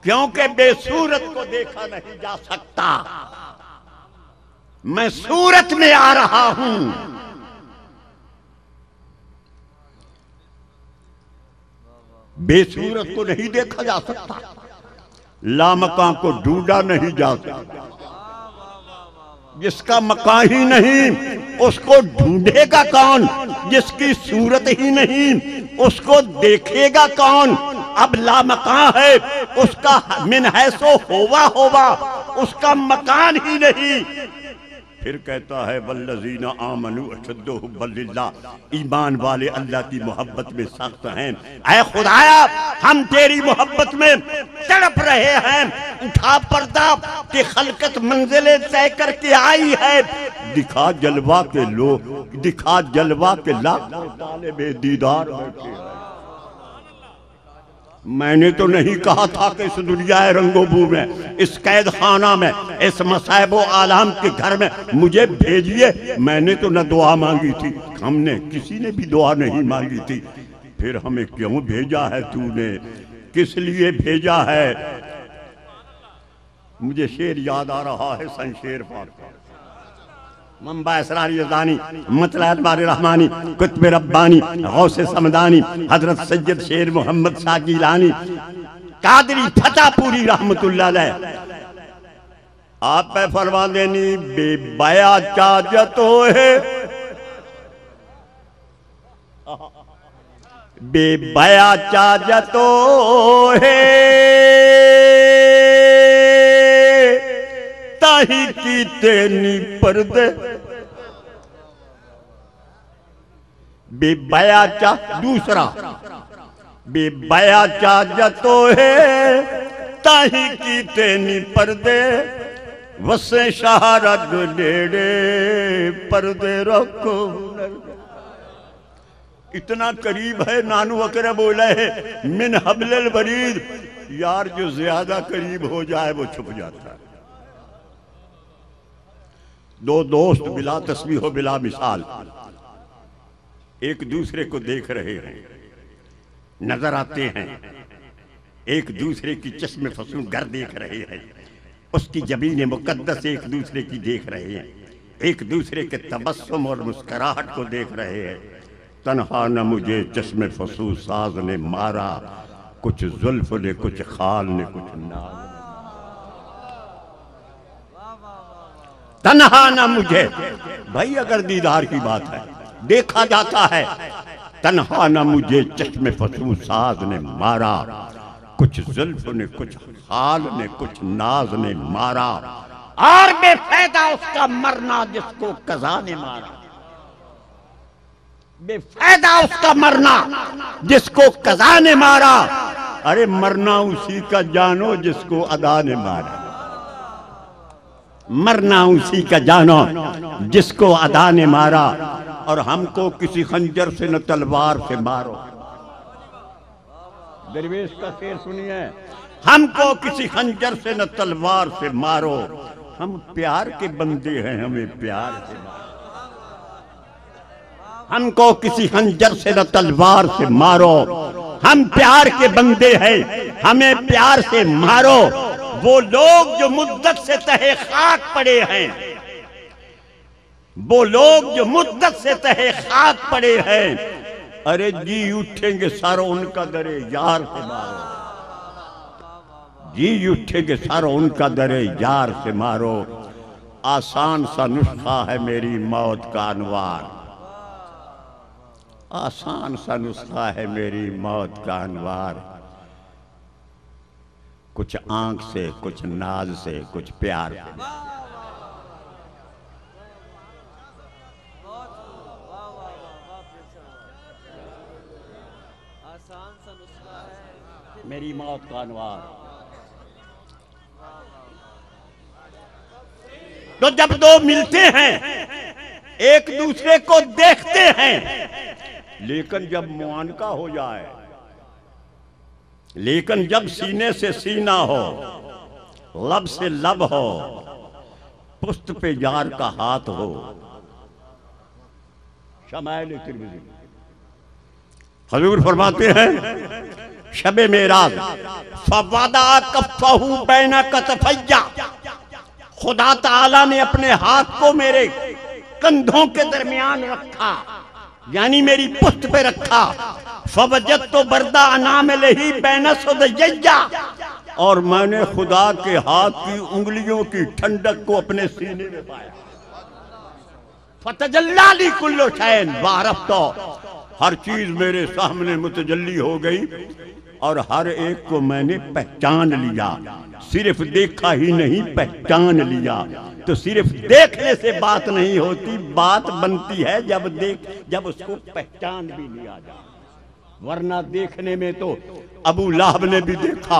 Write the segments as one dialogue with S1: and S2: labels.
S1: क्योंकि बेसूरत को देखा नहीं जा सकता। मैं सूरत में आ रहा हूं। बेसूरत को नहीं देखा जा सकता, लामकां को ढूंढा नहीं जा सकता। जिसका मकान ही नहीं उसको ढूंढेगा कौन? जिसकी सूरत ही नहीं उसको देखेगा कौन? अब लामकां है, उसका मिन है सो होवा उसका मकान ही नहीं। फिर कहता है वल्लज़ीना आमनू अशद्दु हुब्बन लिल्लाह, ईमान वाले अल्लाह की मोहब्बत में सख्त हैं। ऐ खुदाया हम तेरी मोहब्बत में तड़प रहे हैं। उठा पर्दा कि खलकत मंजिलें तय करके आई है। दिखा जलवा के लोग, दिखा जलवा के लाखों तालिबे दीदार बैठे हैं। मैंने तो नहीं कहा था कि इस दुनिया रंगोबू में, इस कैद खाना में, इस मसाइब आलम के घर में मुझे भेजिए। मैंने तो न दुआ मांगी थी, हमने किसी ने भी दुआ नहीं मांगी थी। फिर हमें क्यों भेजा है तूने, किस लिए भेजा है? मुझे शेर याद आ रहा है शमशेर पाक का, मंबा असरार यज़दानी, मतलअत बारी रहमानी, कुतुब रब्बानी, गौसे समदानी, हजरत सैयद शेर मोहम्मद शाह गिलानी, कादरी फतेहपुरी रहमतुल्लाह अलैह। आप पे फरमा देनी बेबया चाजतो है, बेबया चाजतो है, ताही की तेनी पर्दे। बेबया चा दूसरा, बेबया चाजतो है, ताही की तेनी पर्दे, वसे शहरग नेड़े पर्दे रखो। इतना करीब है, नानू वकरे बोला है मिन हबलिल वरीद, यार जो ज्यादा करीब हो जाए वो छुप जाता है। दो दोस्त बिला तस्बीह हो बिला मिसाल एक दूसरे को देख रहे हैं, नजर आते हैं, एक दूसरे की चश्मे फसूं गर देख रहे हैं, उसकी जबीन मुकद्दस एक दूसरे की देख रहे हैं, एक दूसरे के तबस्सुम और मुस्कुराहट को देख रहे हैं। तन्हा न मुझे चश्मे फसूं साज ने मारा, कुछ जुल्फ ने कुछ खाल ने कुछ नाज। तन्हा न मुझे, भाई अगर दीदार की बात है देखा जाता है, तन्हा न मुझे चश्मे फसूं साज ने मारा, कुछ जुल्फ ने कुछ खाल ने कुछ नाज ने मारा, और बेफायदा उसका मरना जिसको कज़ा ने मारा। बेफायदा उसका मरना जिसको कज़ा ने मारा। अरे मरना उसी का जानो जिसको अदा ने मारा, मरना उसी का जानो जिसको अदा ने मारा। और हमको किसी खंजर से न तलवार से मारो। दरवेश का शेर सुनिए, हमको किसी खंजर से न तलवार से मारो, हम प्यार के बंदे हैं हमें प्यार से मारो। हमको किसी खंजर से न तलवार से मारो, हम प्यार के बंदे हैं हमें प्यार से मारो। वो लोग जो मुद्दत से तहे खाक पड़े हैं, वो लोग जो मुद्दत से तहे खाक पड़े हैं, अरे जी उठेंगे सारो उनका दरे यार से मारो, जी उठेंगे सारो उनका दरे यार से मारो। आसान सा नुस्खा है मेरी मौत का अनवार, आसान सा नुस्खा है मेरी मौत का अनवार। कुछ आंख से कुछ नाज से कुछ प्यार से। मेरी मौत का अनवार। तो जब दो मिलते हैं एक दूसरे को देखते हैं, लेकिन जब मुआनका हो जाए, लेकिन जब सीने से सीना हो, लब से लब हो, पुस्त पे यार का हाथ हो। शमाइल तिर्मिज़ी हजूर फरमाते हैं शबे मेराज, फवादा कफ़हू बैना कतफैया, खुदा ताला ने अपने हाथ को मेरे कंधों के दरमियान रखा, यानी मेरी पुष्ट पे रखा। फवजत तो बर्दा अनाम लही बैना सुदय्या, और मैंने खुदा के हाथ की उंगलियों की ठंडक को अपने सीने में पाया। फतजल्ला ली कुल्लो शैन वारफ, तो हर चीज मेरे सामने मुतजल्ली हो गई और हर एक को मैंने पहचान लिया। सिर्फ देखा ही नहीं, पहचान लिया। तो सिर्फ देखने से बात नहीं होती, बात बनती है जब उसको पहचान भी लिया जाए। वरना देखने में तो अबू लाहब ने भी देखा,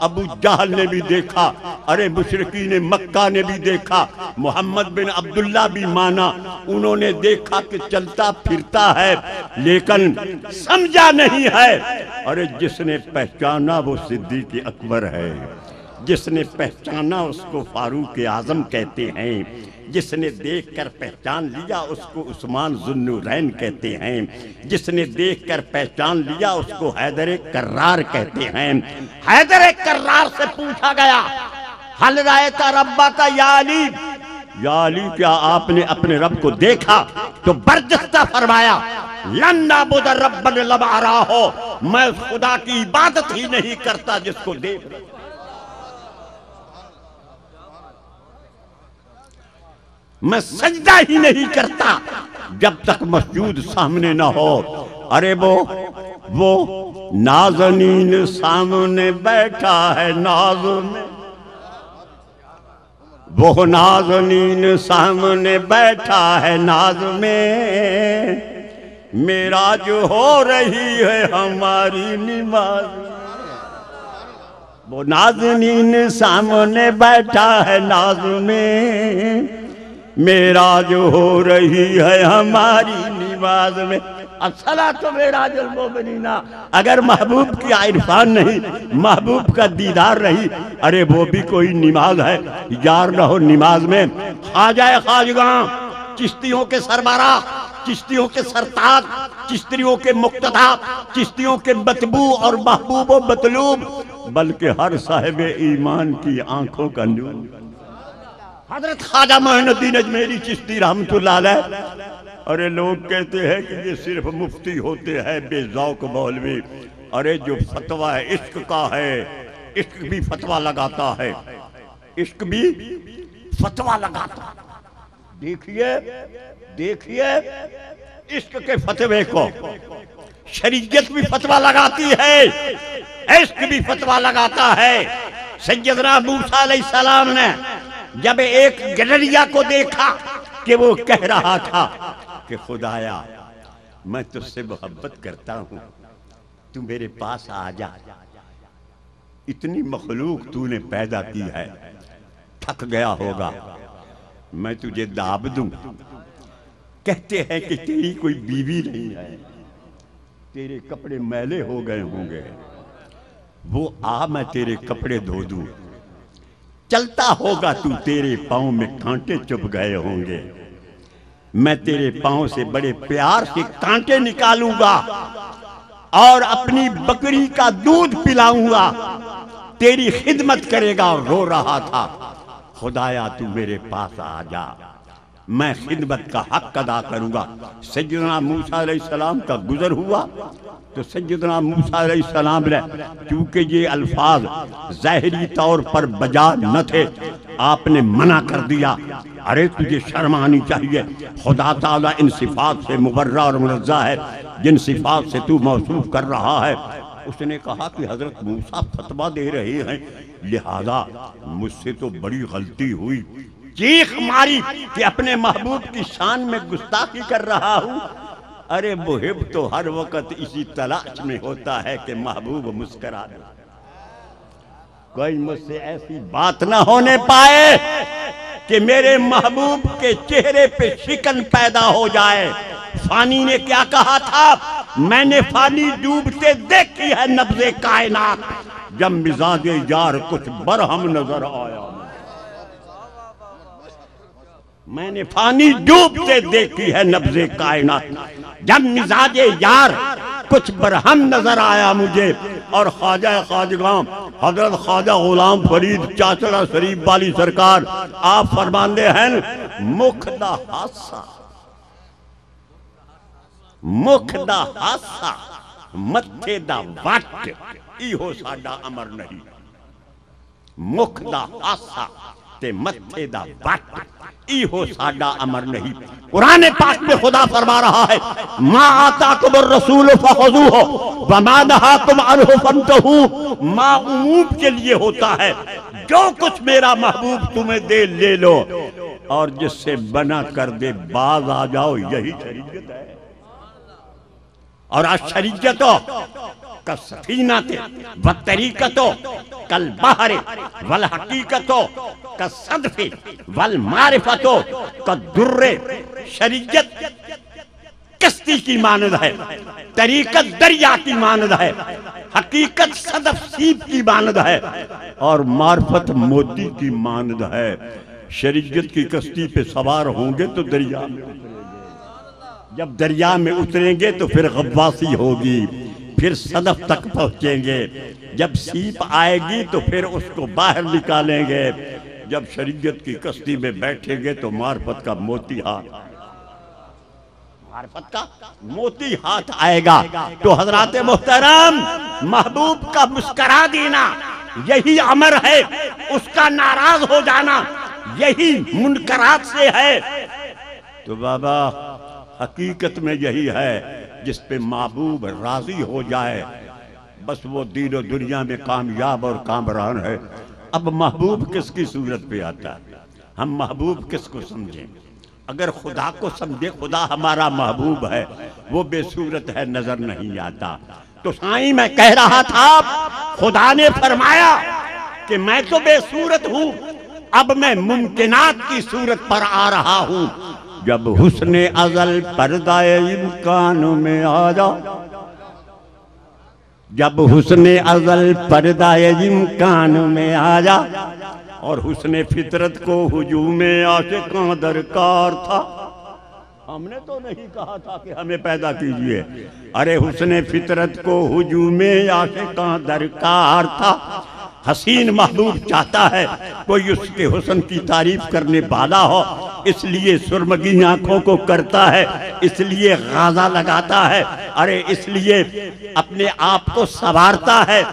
S1: अबू जहल ने भी देखा, अरे मुशरिकीन मक्का ने भी देखा, मोहम्मद बिन अब्दुल्ला भी माना, उन्होंने देखा कि चलता फिरता है, लेकिन समझा नहीं है। अरे जिसने पहचाना वो सिद्दीक़ अकबर है, जिसने पहचाना उसको फारूक आजम कहते हैं, जिसने देखकर पहचान लिया उसको उस्मान ज़ुन्नुरैन कहते हैं, जिसने देखकर पहचान लिया उसको हैदर कर्रार कहते हैं। हैदर कर्रार से पूछा गया, हल रायता रब्बा का या अली, क्या आपने अपने रब को देखा? तो बरजस्ता फरमाया, लन नाबुद रब्बन लमा रहा हो, मैं उस खुदा की इबादत ही नहीं करता जिसको देख। मैं सजदा ही नहीं करता जब तक मस्जूद सामने ना हो। अरे वो नाज़नीन सामने बैठा है, नाज़ में वो नाज़नीन सामने बैठा है, नाज़ में मेरा जो हो रही है हमारी नमाज। वो नाज़नीन सामने बैठा है, नाज़ में मेरा जो हो रही है हमारी नमाज में। असला तो मेरा जल्मोमिनीना, अगर महबूब की इरफान नहीं, महबूब का दीदार नहीं, अरे वो भी कोई नमाज है। यार रहो नमाज में। ख्वाजा ख्वाजगां, चिश्तियों के सरबराह, चिश्तियों के सरताज, चिश्तियों के मुक्तदा, चिश्तियों के मतबू और महबूब व मतलूब, बल्कि हर साहिब ईमान की आंखों का नूर हजरत ख्वाजा मोइनुद्दीन अजमेरी चिश्ती रहमतुल्लाह अलैह। अरे लोग कहते हैं कि ये सिर्फ मुफ्ती होते हैं बेज़ौक मौलवी। अरे जो फतवा है इश्क का है, इश्क भी फतवा लगाता है, इश्क भी फतवा लगाता है। देखिए इश्क के फतवे को शरीयत भी फतवा लगाती है, इश्क भी फतवा लगाता है। सैयदना मूसा अलैहिस्सलाम ने जब एक गडरिया को देखा कि वो कह रहा था कि खुदाया मैं तुझसे मोहब्बत करता हूं, तू मेरे पास आ जा, इतनी मखलूक तूने पैदा की है, थक गया होगा, मैं तुझे दाब दूं। कहते हैं कि तेरी कोई बीवी नहीं है, तेरे कपड़े मैले हो गए होंगे, वो आ मैं तेरे कपड़े धो दूं। चलता होगा तू, तेरे पांव में कांटे चुभ गए होंगे, मैं तेरे पांव से बड़े प्यार से कांटे निकालूंगा और अपनी बकरी का दूध पिलाऊंगा, तेरी खिदमत करेगा। और रो रहा था, खुदाया तू मेरे पास आ जा, मैं खिदमत का हक अदा करूंगा। सैयदना मूसा अलैहिस्सलाम का गुजर हुआ तो सैयदना मूसा अलैहिस्सलाम ने, क्योंकि ये अल्फाज ज़ाहिरी तौर पर बजा न थे, आपने मना कर दिया। अरे तुझे शर्म आनी चाहिए, खुदा ताला इन सिफात से मुबर्रा और मुनज़्ज़ह है जिन सिफात से तू मौसूफ कर रहा है। उसने कहा कि हजरत मूसा फतवा दे रहे हैं, लिहाजा मुझसे तो बड़ी गलती हुई। चीख मारी कि अपने महबूब की शान में गुस्ताखी कर रहा हूं। अरे मुहिब तो हर वक्त इसी तलाश में होता है कि महबूब मुस्करा दे, कोई मुझसे ऐसी बात ना होने पाए कि मेरे महबूब के चेहरे पे शिकन पैदा हो जाए। फानी ने क्या कहा था, मैंने फानी डूबते देखी है नब्ज़े कायनात, जब मिजाजे यार कुछ बरहम नजर आया। मैंने फानी डूबते देखी है नब्ज़े कायनात, जब मिजाजे यार कुछ बरहम नजर आया मुझे। और ख्वाजा खाजगां हजरत ख्वाजा गुलाम फरीद चाचड़ा शरीफ वाली सरकार आप फरमाते हैं मुख दा हासा, मुख दा हासा मत्थे दा वट इहो साडा अमर नहीं। मुख दा हासा ते मत्थे दा वट इहो साडा अमर नहीं। कुरान पाक में खुदा फरमा रहा है मा आताकुम रसूल फखुज़ूहु व मा नहाकुम अन्हु फंतहू। मा उमूम के लिए होता है, जो कुछ मेरा महबूब तुम्हें दे ले लो, और जिससे बना कर दे बाज आ जाओ, यही शरीयत है। और अशरीयतो का सफीना थे व तरीकतो कल बहरे वल हकीकतो का सदफे वल मारिफतो का दुर्रे। शरीयत कश्ती की मानद है, तरीकत दरिया की मानद है, हकीकत सदफ सीप की मानद है, और मार्फत मोती की मानद है। शरीयत की कश्ती पे सवार होंगे तो दरिया में उतरेंगे, जब दरिया में उतरेंगे तो फिर गव्वासी होगी, फिर सदफ तक पहुंचेंगे, जब सीप आएगी तो फिर उसको बाहर निकालेंगे, जब शरीयत की कश्ती में बैठेंगे तो मार्फत का मोती हाथ, मार्फत का मोती हाथ आएगा। तो हजरात मोहतरम महबूब का मुस्करा देना यही अमर है, उसका नाराज हो जाना यही मुनकरात से है। तो बाबा हकीकत में यही है जिस पे महबूब राजी हो जाए, बस वो दीन और दुनिया में कामयाब और कामरान है। अब महबूब किसकी सूरत पे आता है, हम महबूब किसको समझें? अगर खुदा को समझे, खुदा हमारा महबूब है, वो बेसूरत है, नजर नहीं आता। तो साईं मैं कह रहा था, खुदा ने फरमाया कि मैं तो बेसूरत हूं, अब मैं मुमकिनात की सूरत पर आ रहा हूं। जब हुस्ने अज़ल पर्दाए इम्कान में आ जा, जब हुस्ने अज़ल पर्दाए इम्कान में आ जा, और हुस्ने फितरत को हुजूमे आशिकां दरकार था। हमने तो नहीं कहा था कि हमें पैदा कीजिए, अरे हुस्ने फितरत को हुजूमे आशिकां दरकार था। हसीन महबूब चाहता है कोई उसके हुस्न की तारीफ करने वाला हो, इसलिए सुरमगी आंखों को करता है, इसलिए गाजा लगाता है, अरे इसलिए अपने आप को संवारता है।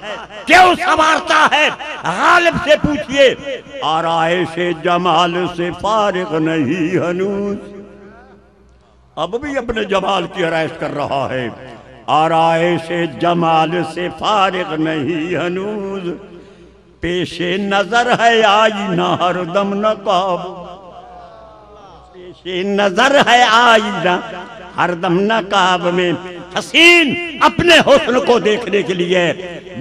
S1: क्यों संवारता है? गालिब से पूछिए, आराइशे जमाल से फारिग नहीं हनूज। अब भी अपने जमाल की आराइश कर रहा है, आराइशे जमाल से फारिग नहीं हनूज। पेशे नजर है आईना हरदम नकाब, पेशे नजर है आईना हरदम नकाब में। हसीन अपने हुस्न को देखने के लिए,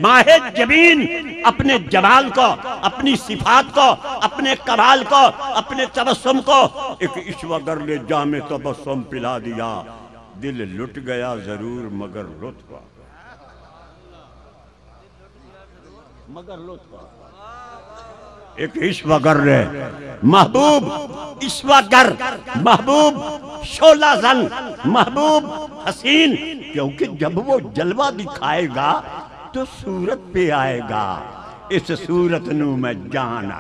S1: माहे जबीन अपने जमाल को, अपनी सिफात को, अपने कमाल को, अपने तबस्सुम को एक ईश्वर ने जामे तबस्सुम पिला दिया। दिल लुट गया जरूर मगर लुत्फ, मगर लुत्फ एक ईश्वर ने महबूब, ईश्वर महबूब, शोला जन महबूब हसीन। क्योंकि जब वो जलवा दिखाएगा तो सूरत पे आएगा, इस सूरत नू मैं जाना।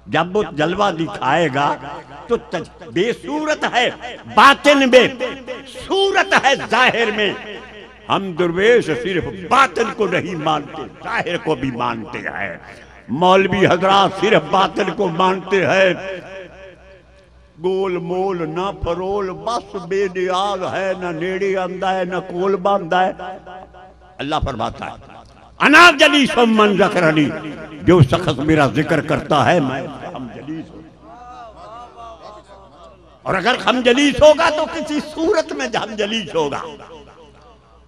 S1: जब वो जलवा दिखाएगा तो बेसूरत है बातिन में, सूरत है जाहिर में। हम दुर्वेश सिर्फ बातिन को नहीं मानते, जाहिर को भी मानते हैं। मौलवी हजरात सिर्फ बातिन को मानते हैं। गोल मोल ना फरोल बस बेनियाज है, न नेड़े आंदा है न कोल बांधा है। अल्लाह फरमाता है अना जलीस मन ज़करनी, जो शख्स मेरा जिक्र करता है मैं हम जलीस हूं। और अगर हम जलीस होगा तो किसी सूरत में हम जलीस होगा।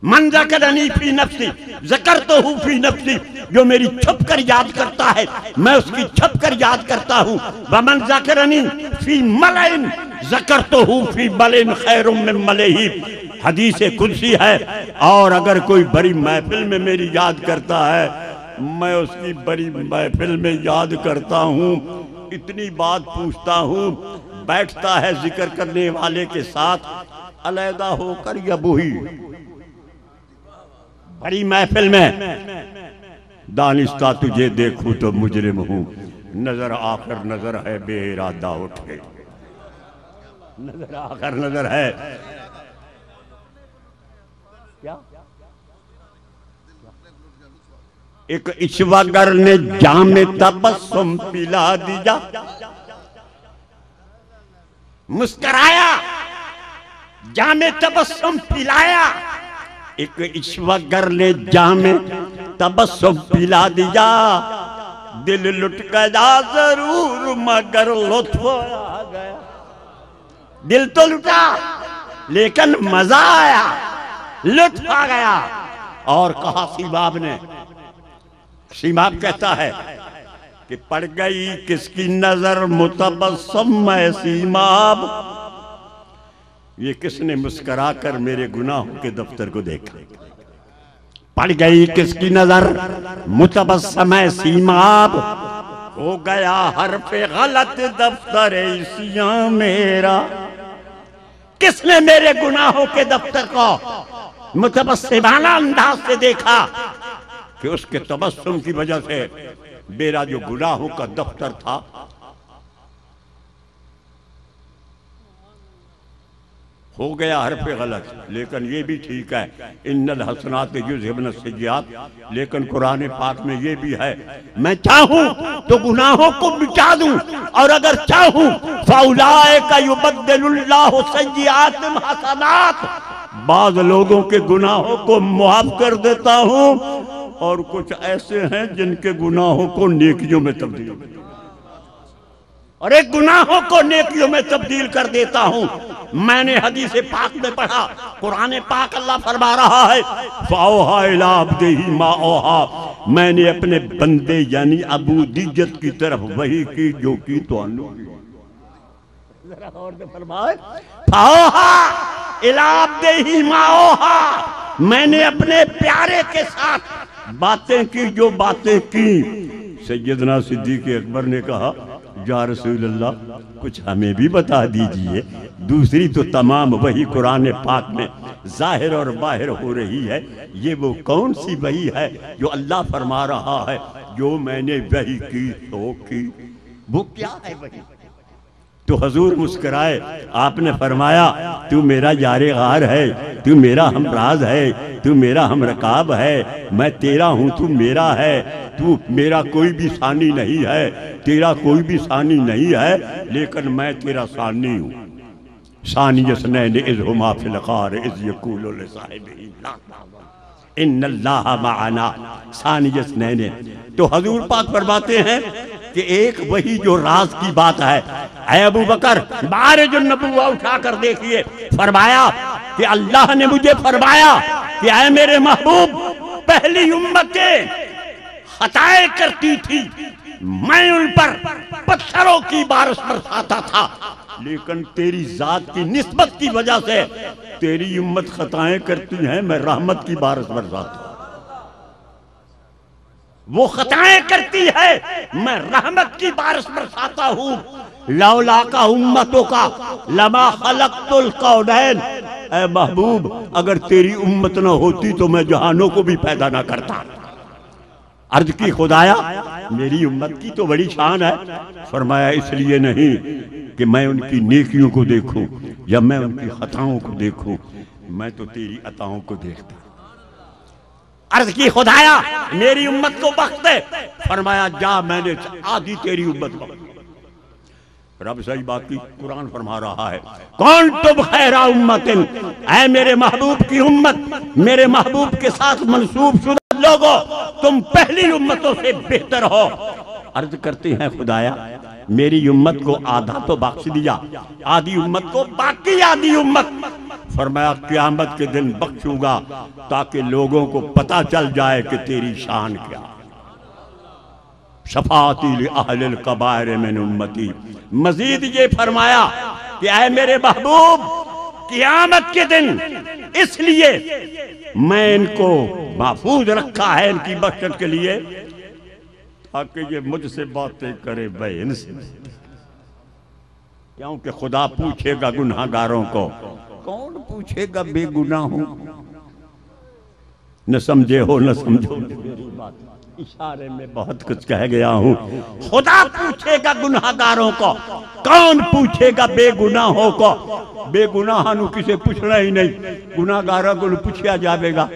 S1: मन ज़करनी फी नफ्सी ज़करतहू फी नफ्सी, जो मेरी छुप कर याद करता है मैं उसकी छुप कर याद करता हूँ। वमन ज़करनी फी मलइन ज़करतहू फी मलिन खैरुम मिन मलही, हदीस कुदसी है। और अगर कोई बड़ी महफिल में मेरी याद करता है, मैं उसकी बड़ी महफिल में याद करता हूँ। इतनी बात पूछता हूँ, बैठता है जिक्र करने वाले के साथ अलहदा होकर या बुही, बड़ी महफिल में दानिस्ता तुझे देखूं तो मुजरिम हूं, नजर आखिर नजर है बेइरादा उठे, नजर आखिर नजर है क्या। एक इश्वागर ने जामे तबस्सुम पिला दिया, मुस्कराया, जामे तबस्सुम पिलाया। एक इश्वागर ने जामे तबस्सुम पिला दिया, दिल लुट गया जरूर मगर लुत्फ आ गया। दिल तो लुटा लेकिन मजा आया, लुत्फ आ गया। और कहा सीबाब ने, सीबाब कहता है कि पड़ गई किसकी नजर मुतबस्सम में सीमाब, ये किसने मुस्करा कर मेरे गुनाहों के दफ्तर को देखा। पड़ गई किसकी नजर मुतबस्सम में सीमाब, हो गया हरफ गलत दफ्तर इसियां मेरा। किसने मेरे गुनाहों के दफ्तर को मुतबस्सिमाना अंदाज से देखा कि उसके तबस्सुम की वजह से मेरा जो गुनाहों का दफ्तर था हो गया हरफ गलत। लेकिन ये भी ठीक है, इन्नल हसनात युज़हिबन सय्यात, लेकिन कुरान पाक में ये भी है मैं चाहूं तो गुनाहों को मिटा दूं, और अगर चाहूं फौलाइका युबद्दिलुल्लाहु सय्यातिहिम हसनात, बाज़ लोगों के गुनाहों को मुआफ कर देता हूं और कुछ ऐसे हैं जिनके गुनाहों को नेकियों में तब्दील, और एक गुनाहों को नेकियों में तब्दील कर देता हूं। मैंने हदीस पाक में पढ़ा, कुरान पाक अल्लाह फरमा रहा है फ़अौहा इला अब्दिही मा औहा, मैंने अपने बंदे यानी अबूदियत की तरफ वही की जो की तो फरमाए फ़अौहा इला अब्दिही मा औहा, मैंने अपने प्यारे के साथ बातें की जो बातें की। सैयदना सिद्दीक़ अकबर ने कहा या रसूल अल्लाह कुछ हमें भी बता दीजिए, दूसरी तो तमाम वही कुरान पाक में जाहिर और बाहिर हो रही है, ये वो कौन सी वही है जो अल्लाह फरमा रहा है जो मैंने वही की तो की, वो क्या है वही। तो हजूर मुस्कुराए, आपने फरमाया तू मेरा यारे गार है, तू मेरा हमराज है, तू मेरा हमरकाब है, मैं तेरा हूँ तू मेरा है, तू मेरा कोई भी सानी नहीं है, तेरा कोई भी सानी नहीं है, लेकिन मैं तेरा सानी हूँ। सानी यसनैन इज़ हुमा फिल गार इज़ यक़ूलु लिसाहिबिही ला तहज़न इन्नल्लाहा मअना, सानी यसनैन। तो हजूर पाक फरमाते हैं कि एक वही जो राज की बात है, ऐ अबू बकर बारिज नबुव्वा उठा कर देखिए, फरमाया कि अल्लाह ने मुझे फरमाया कि ऐ मेरे महबूब, पहली उम्मतें खताएं करती थी, मैं उन पर पत्थरों की बारिश बरसाता था, लेकिन तेरी जात की निस्बत की वजह से तेरी उम्मत खताएं करती है, मैं रहमत की बारिश बरसाता हूं। वो खताएं करती है, मैं रहमत की बारिश बरसाता हूं। लौला का उम्मतों का लमा खलक़तुल कौनैन, ऐ महबूब अगर तेरी उम्मत न होती तो मैं जहानों को भी पैदा ना करता। अर्ज की खुदाया मेरी उम्मत की तो बड़ी शान है, फरमाया इसलिए नहीं कि मैं उनकी नेकियों को देखूं या मैं उनकी खताओं को देखूं, मैं तो तेरी अताओं को देखता। अर्ज की खुदाया मेरी उम्मत को बख्श दे, फरमाया जा मैंने आधी तेरी उम्मत को। रब सही बात की कुरान फरमा रहा है कौन तुम खैरा उम्मतिन, ऐ मेरे महबूब की उम्मत, मेरे महबूब के साथ मंसूब शुदा लोगों, तुम पहली उम्मतों से बेहतर हो। अर्ज करते हैं खुदाया मेरी उम्मत को आधा तो बख्श दिया, आधी उम्मत को बाकी आधी उम्मत, फरमाया क़यामत के दिन बख्शूंगा ताकि लोगों को पता चल जाए कि तेरी शान क्या। शफाअती लि अहलिल कबाइर मिन उम्मती, मजीद ये फरमाया कि ऐ मेरे महबूब क़यामत के दिन इसलिए मैं इनको महफूज रखा है इनकी बख्शत के लिए ताकि ये मुझसे बातें करे मैं इनसे, क्योंकि खुदा पूछेगा गुनाहगारों को, कौन पूछेगा बेगुनाहों। न समझे हो न समझो मेरी बात, इशारे में बहुत कुछ कह गया हूं। खुदा पूछेगा गुनाहगारों को, कौन पूछेगा बेगुनाहों को? बेगुनाह नु किसे पूछना ही नहीं, गुनाहगारों को पूछा जाएगा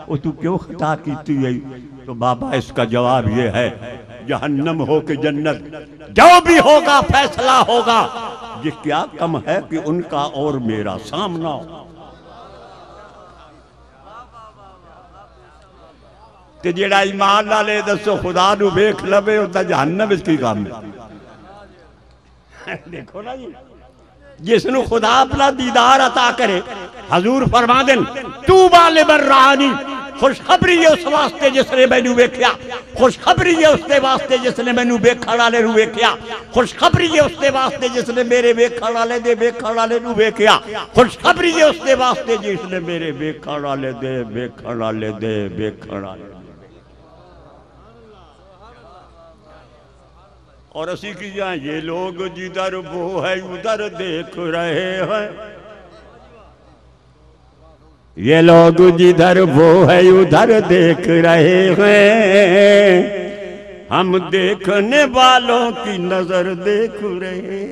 S1: वो तू क्यों खता की थी? तो बाबा इसका जवाब ये है, जहन्नम हो कि जन्नत, जो भी होगा फैसला होगा। ये क्या कम है कि उनका और मेरा सामना हो। कि जेड़ा ईमान नाले दसो खुदा नू वेख लवे उदा जहन्नम विच की काम है। देखो ना जी, जिसनु खुदा अपना दीदार अता करे, हजूर फरमा देन तू बाले बर्रानी, खुशखबरी है उस वास्ते जिसने मैनू वेख्या, खुशखबरी है उसके वास्ते जिसने मैनू वेखण वाले नू वेख्या, खुशखबरी है उसके वास्ते जिसने मेरे वेखण वाले दे वेखण वाले नू वेख्या, खुशखबरी है उसके वास्ते जिसने मेरे वेखण वाले दे वेखण वाले दे वेखण वाले। और असी की जाए ये लोग जिधर वो है उधर देख रहे हैं, ये लोग जिधर वो है उधर देख रहे हैं, हम देखने वालों की नजर देख रहे हैं।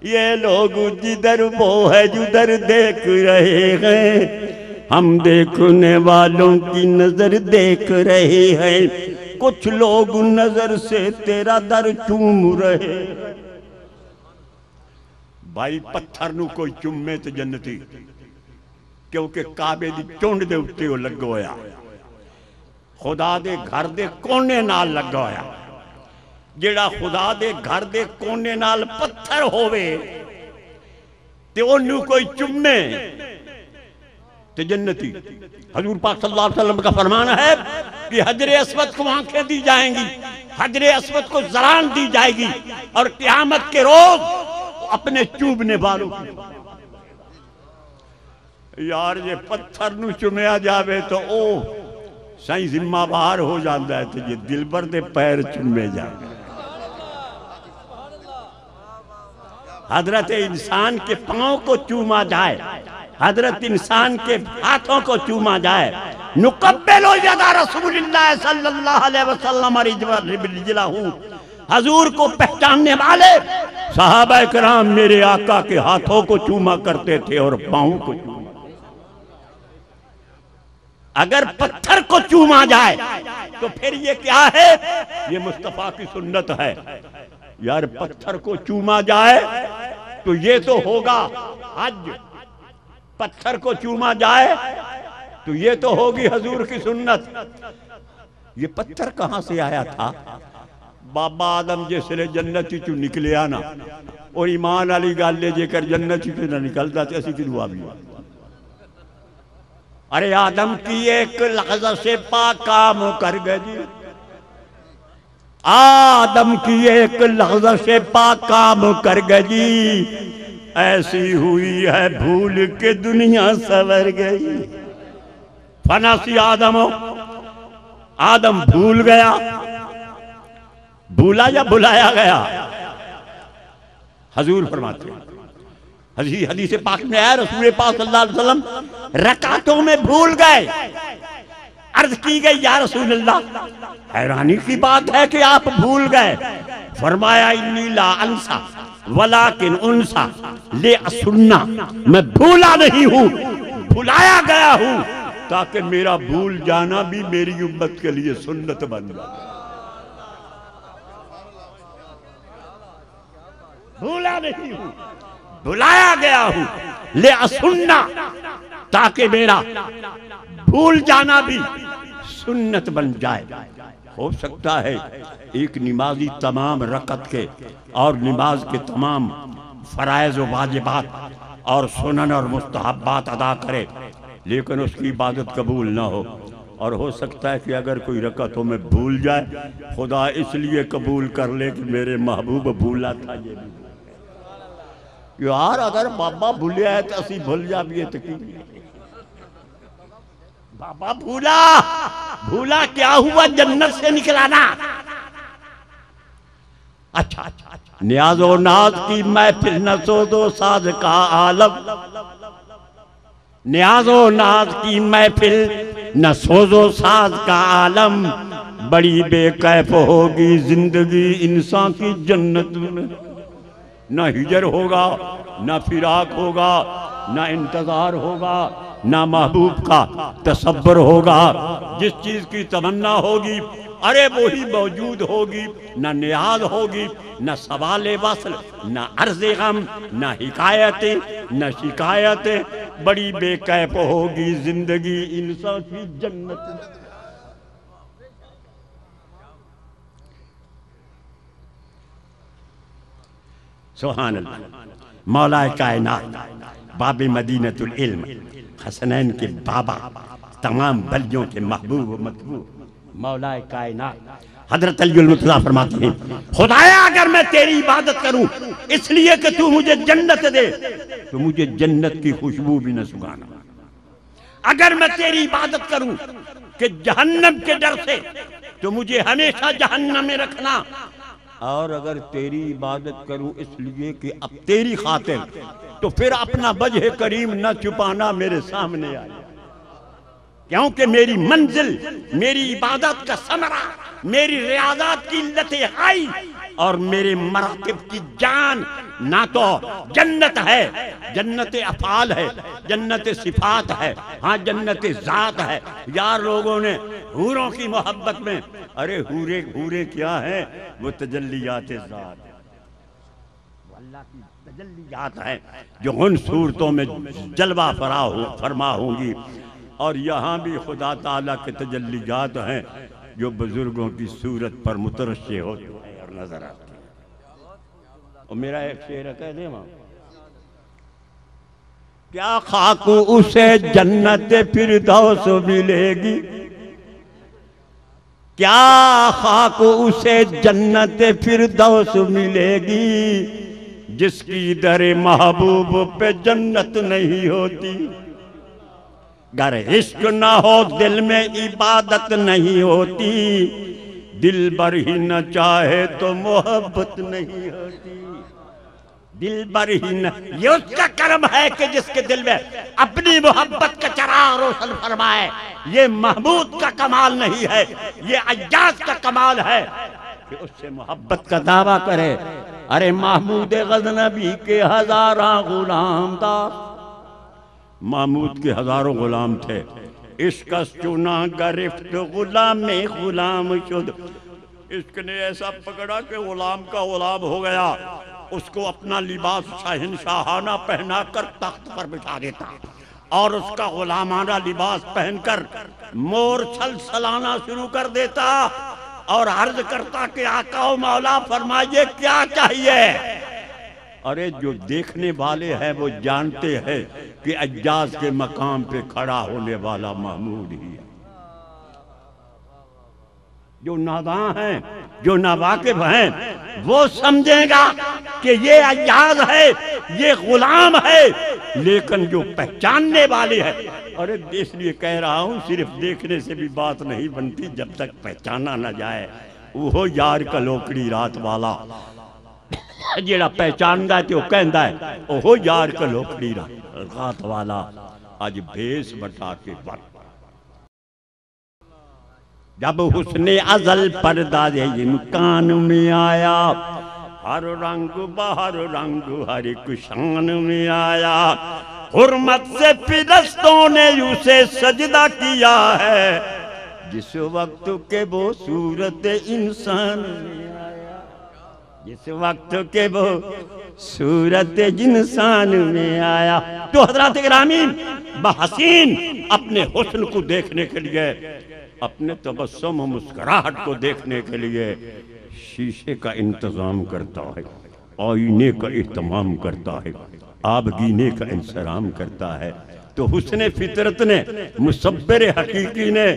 S1: ये लोग जिधर वो है उधर देख रहे हैं, हम देखने वालों की नजर देख रहे हैं। कुछ लोग नजर से तेरा दर चूम रहे। भाई पत्थर नू कोई चुम्मे तो जन्नती, क्योंकि काबे दी चुंड दे उत्ते वो लगा होया, खुदा दे घर दे कोने नाल लगा होया। जेड़ा खुदा दे घर दे कोने नाल पत्थर होवे ते ओनू कोई चुम्मे ते जन्नती। हजूर पाक सल्लल्लाहु अलैहि वसल्लम का फरमान है कि हजरे अस्वद को आंखें दी जाएंगी, हजरे अस्वद को ज़रान दी जाएगी, और क़यामत के रोज अपने चूबने वालों की। यार ये पत्थर नू चुमया जावे तो ओ सही जिम्मेवार हो जाता है, तो ये दिलबर दे पैर चुमे जाए। हजरत इंसान के पांव को चूमा जाए, हजरत इंसान के हाथों को चूमा जाए। नुकब्बिलु यदा रसूलिल्लाह सल्लल्लाहु अलैहि वसल्लम रिजलहू, हजूर को पहचानने वाले सहाबा किराम मेरे आका के हाथों को चूमा करते थे और पांव को चूमा। अगर पत्थर को चूमा जाए तो फिर ये क्या है? ये मुस्तफा की सुन्नत है। यार पत्थर को चूमा जाए तो ये तो होगा हज, पत्थर को चूमा जाए तो ये तो होगी हजूर की सुन्नत। ये पत्थर कहां से आया था? बाबा आदम जिसले जन्नत चू निकलिया ना, और ईमान वाली गल जेकर जन्नत चू ना निकलता तो असी कि दुआ भी। अरे आदम की एक लहज़ा से पाक काम कर गए जी, आदम की एक लहज़ा से पाक काम कर गए जी। ऐसी हुई है भूल के दुनिया सवर गई। फनासी आदम हो, आदम भूल गया, भूला या बुलाया गया? हजूर फरमाते हैं, हदीस पाक में आया, रसूल पाक सल्लल्लाहु अलैहि वसल्लम रकातों में भूल गए। अर्ज की गई या रसूल अल्लाह, हैरानी की बात है कि आप भूल गए। फरमाया इन्नी ला अंसा वलाकिन उनसा ले असुन्ना, मैं भूला नहीं हूं, भुलाया गया हूं, ताकि मेरा भूल जाना भी मेरी उम्मत के लिए सुन्नत बन जाए। भूला नहीं हूं, भुलाया गया हूं, ले असुन्ना, ताकि मेरा भूल जाना भी सुन्नत बन जाए। हो सकता है एक नमाजी तमाम रकत के और नमाज के तमाम फराइज व वाजिबात और सुनन और मुस्तहब्बात अदा करे, लेकिन उसकी इबादत कबूल ना हो। और हो सकता है कि अगर कोई रकतों में भूल जाए, खुदा इसलिए कबूल कर ले कि मेरे महबूब भूला था। ये भी यार अगर बाबा भूलिया है तो असी भूल जा भी तो की बाबा भूला, भूला क्या हुआ? जन्नत से निकलाना। अच्छा, न्याजो नाज की महफिल न सो दो साज का आलम, न्याजो नाज की महफिल न सोजो साज का आलम, बड़ी बेकैफ होगी जिंदगी इंसान की जन्नत में। न हिजर होगा, न फिराक होगा, न इंतजार होगा, ना महबूब का तसब्बुर होगा। जिस चीज की तमन्ना होगी अरे वो ही मौजूद होगी। न नियाज होगी, न सवाल वसल, न अर्ज गम, न हिकायतें, न शिकायतें। बड़ी बेकैफ होगी जिंदगी इंसान की जन्नत। सुभान अल्लाह। मौलाए कायनात बाबे मदीनतुल इल्म, हसनैन के बाबा, तमाम बलियों के महबूब व मतबूब मौलाए कायनात हजरत अलीउल मुर्तज़ा फरमाते हैं, खुदाया अगर मैं तेरी इबादत करूं इसलिए कि तू मुझे जन्नत दे, तो मुझे जन्नत की खुशबू भी न सुगाना। अगर मैं तेरी इबादत करूं कि जहन्नम के डर से, तो मुझे हमेशा जहन्नम में रखना। और अगर तेरी इबादत करूं इसलिए कि अब तेरी खातिर, तो फिर अपना वजह करीम न छुपाना मेरे सामने आए। क्योंकि मेरी मंजिल, मेरी इबादत का समरा, मेरी रियाजत की लतेहाई और मेरे मरातिब की जान ना तो जन्नत है, जन्नत अफाल है, जन्नत सिफात है, हाँ जन्नत जात है। यार लोगों ने हूरों की मोहब्बत में, अरे हूरे हूरे क्या है, वो तजल्लियात जात है, वो अल्लाह की तजल्लियात है जो उन सूरतों में जलवा फरमा होंगी। और यहाँ भी खुदा ताला के तजल्लियात हैं जो बुजुर्गों की सूरत पर मुतरश्शे होते हैं और नजर आते हैं। और मेरा एक शेर कह दे वहाँ, क्या खाकू उसे जन्नत फिरदौस मिलेगी, क्या खाकू उसे जन्नत फिरदौस मिलेगी, जिसकी दरे महबूब पे जन्नत नहीं होती। गर इश्क ना हो दिल में इबादत नहीं होती, दिल भर ही न चाहे तो मोहब्बत नहीं होती। दिल भर ही न, ये उसका कर्म है कि जिसके दिल में अपनी मोहब्बत का चराग रोशन फरमाए। ये महमूद का कमाल नहीं है, ये अय्याज का कमाल है कि उससे मोहब्बत का दावा करे। अरे महमूद गज़नबी के हजारा गुलाम था, महमूद के हजारों गुलाम थे। इश्क चुना गिरफ्त गुलाम में गुलाम शुद, इश्क ने ऐसा पकड़ा कि गुलाम का गुलाम हो गया। उसको अपना लिबास शाहिनशाहाना पहनाकर तख्त पर बिठा देता और उसका गुलामाना लिबास पहनकर मोर छल सलाना शुरू कर देता और अर्ज करता कि आका मौला फरमाइए क्या चाहिए। अरे जो देखने वाले हैं वो जानते हैं कि अज्जाज के मकाम पे खड़ा होने वाला महमूद ही है। जो नादान हैं, जो नावाकिफ हैं, वो समझेगा कि ये अज्जाज है, ये गुलाम है। लेकिन जो पहचानने वाले हैं, अरे इसलिए कह रहा हूं सिर्फ देखने से भी बात नहीं बनती जब तक पहचाना ना जाए। वो यार कलोकड़ी रात वाला जेड़ा पहचानदा है तो कहंदा है ओहो यार कलोकड़ी रात वाला आज भेस बटा के वक्त। जब हुस्ने अजल पर्दा इम्कान में आया, हर रंग बाहर रंग हर एक शान में आया। हुर्मत से फिरिश्तों ने उसे सजदा किया है, जिस वक्त के वो सूरत इंसान में आया, जिस वक्त के वो सूरत इंसान में आया। तो हजरात गिरामी बहसीन अपने हुस्न को देखने के लिए, अपने तबस्सुम मुस्कुराहट को देखने के लिए शीशे का इंतजाम करता है, आईने का इहतमाम करता है, आबगीने का इंतजाम करता है। तो हुस्न फितरत ने, मुसब्बिर हकीकी ने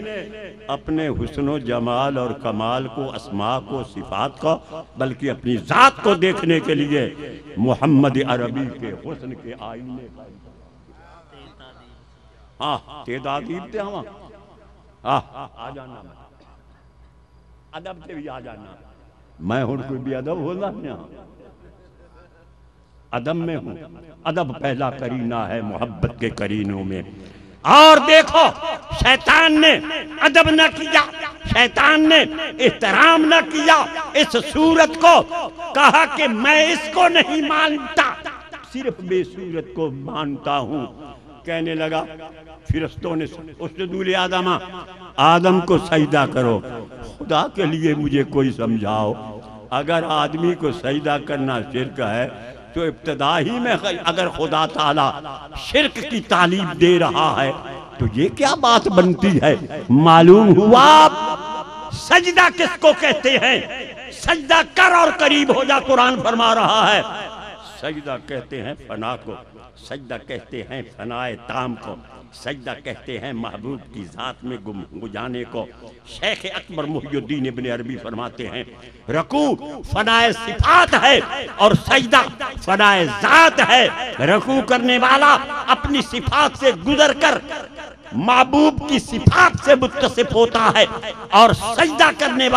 S1: अपने हुस्न जमाल और कमाल को, अस्मा को, सिफात को, बल्कि अपनी जात को देखने के लिए मोहम्मद अरबी के हुस्न के आईने का, हाँ तेदादीब थे हम, आ जाना अदब से भी आ जाना। मैं हूं कोई भी अदब होना यहाँ, अदब में हूं। अदब पहला करीना है मोहब्बत के करीनों में। और देखो शैतान ने अदब न किया, शैतान ने एहतराम न किया इस सूरत को, कहा कि मैं इसको नहीं मानता, सिर्फ बेसूरत को मानता हूं। कहने लगा फिरिश्तों ने उसजूद आदम, आदम को सजदा करो। खुदा के लिए मुझे कोई समझाओ, अगर आदमी को सजदा करना शिर्क है तो इब्तिदा ही में अगर खुदा ताला शिर्क की तालीम दे रहा है तो ये क्या बात बनती है। मालूम हुआ सजदा किसको कहते हैं, सजदा कर और करीब हो जा, कुरान फरमा रहा है। सजदा कहते हैं फना को, सजदा कहते हैं फनाए ताम को, सजदा कहते हैं महबूब की जात में गुम हो जाने को। शेख अकबर मुहियुद्दीन इब्न अरबी फरमाते हैं रकू फनाए सिफात है और सजदा फनाए जात है। रकू करने वाला अपनी सिफात से गुजर कर महबूब की सिफात से मुत्तसिफ होता है और सजदा करने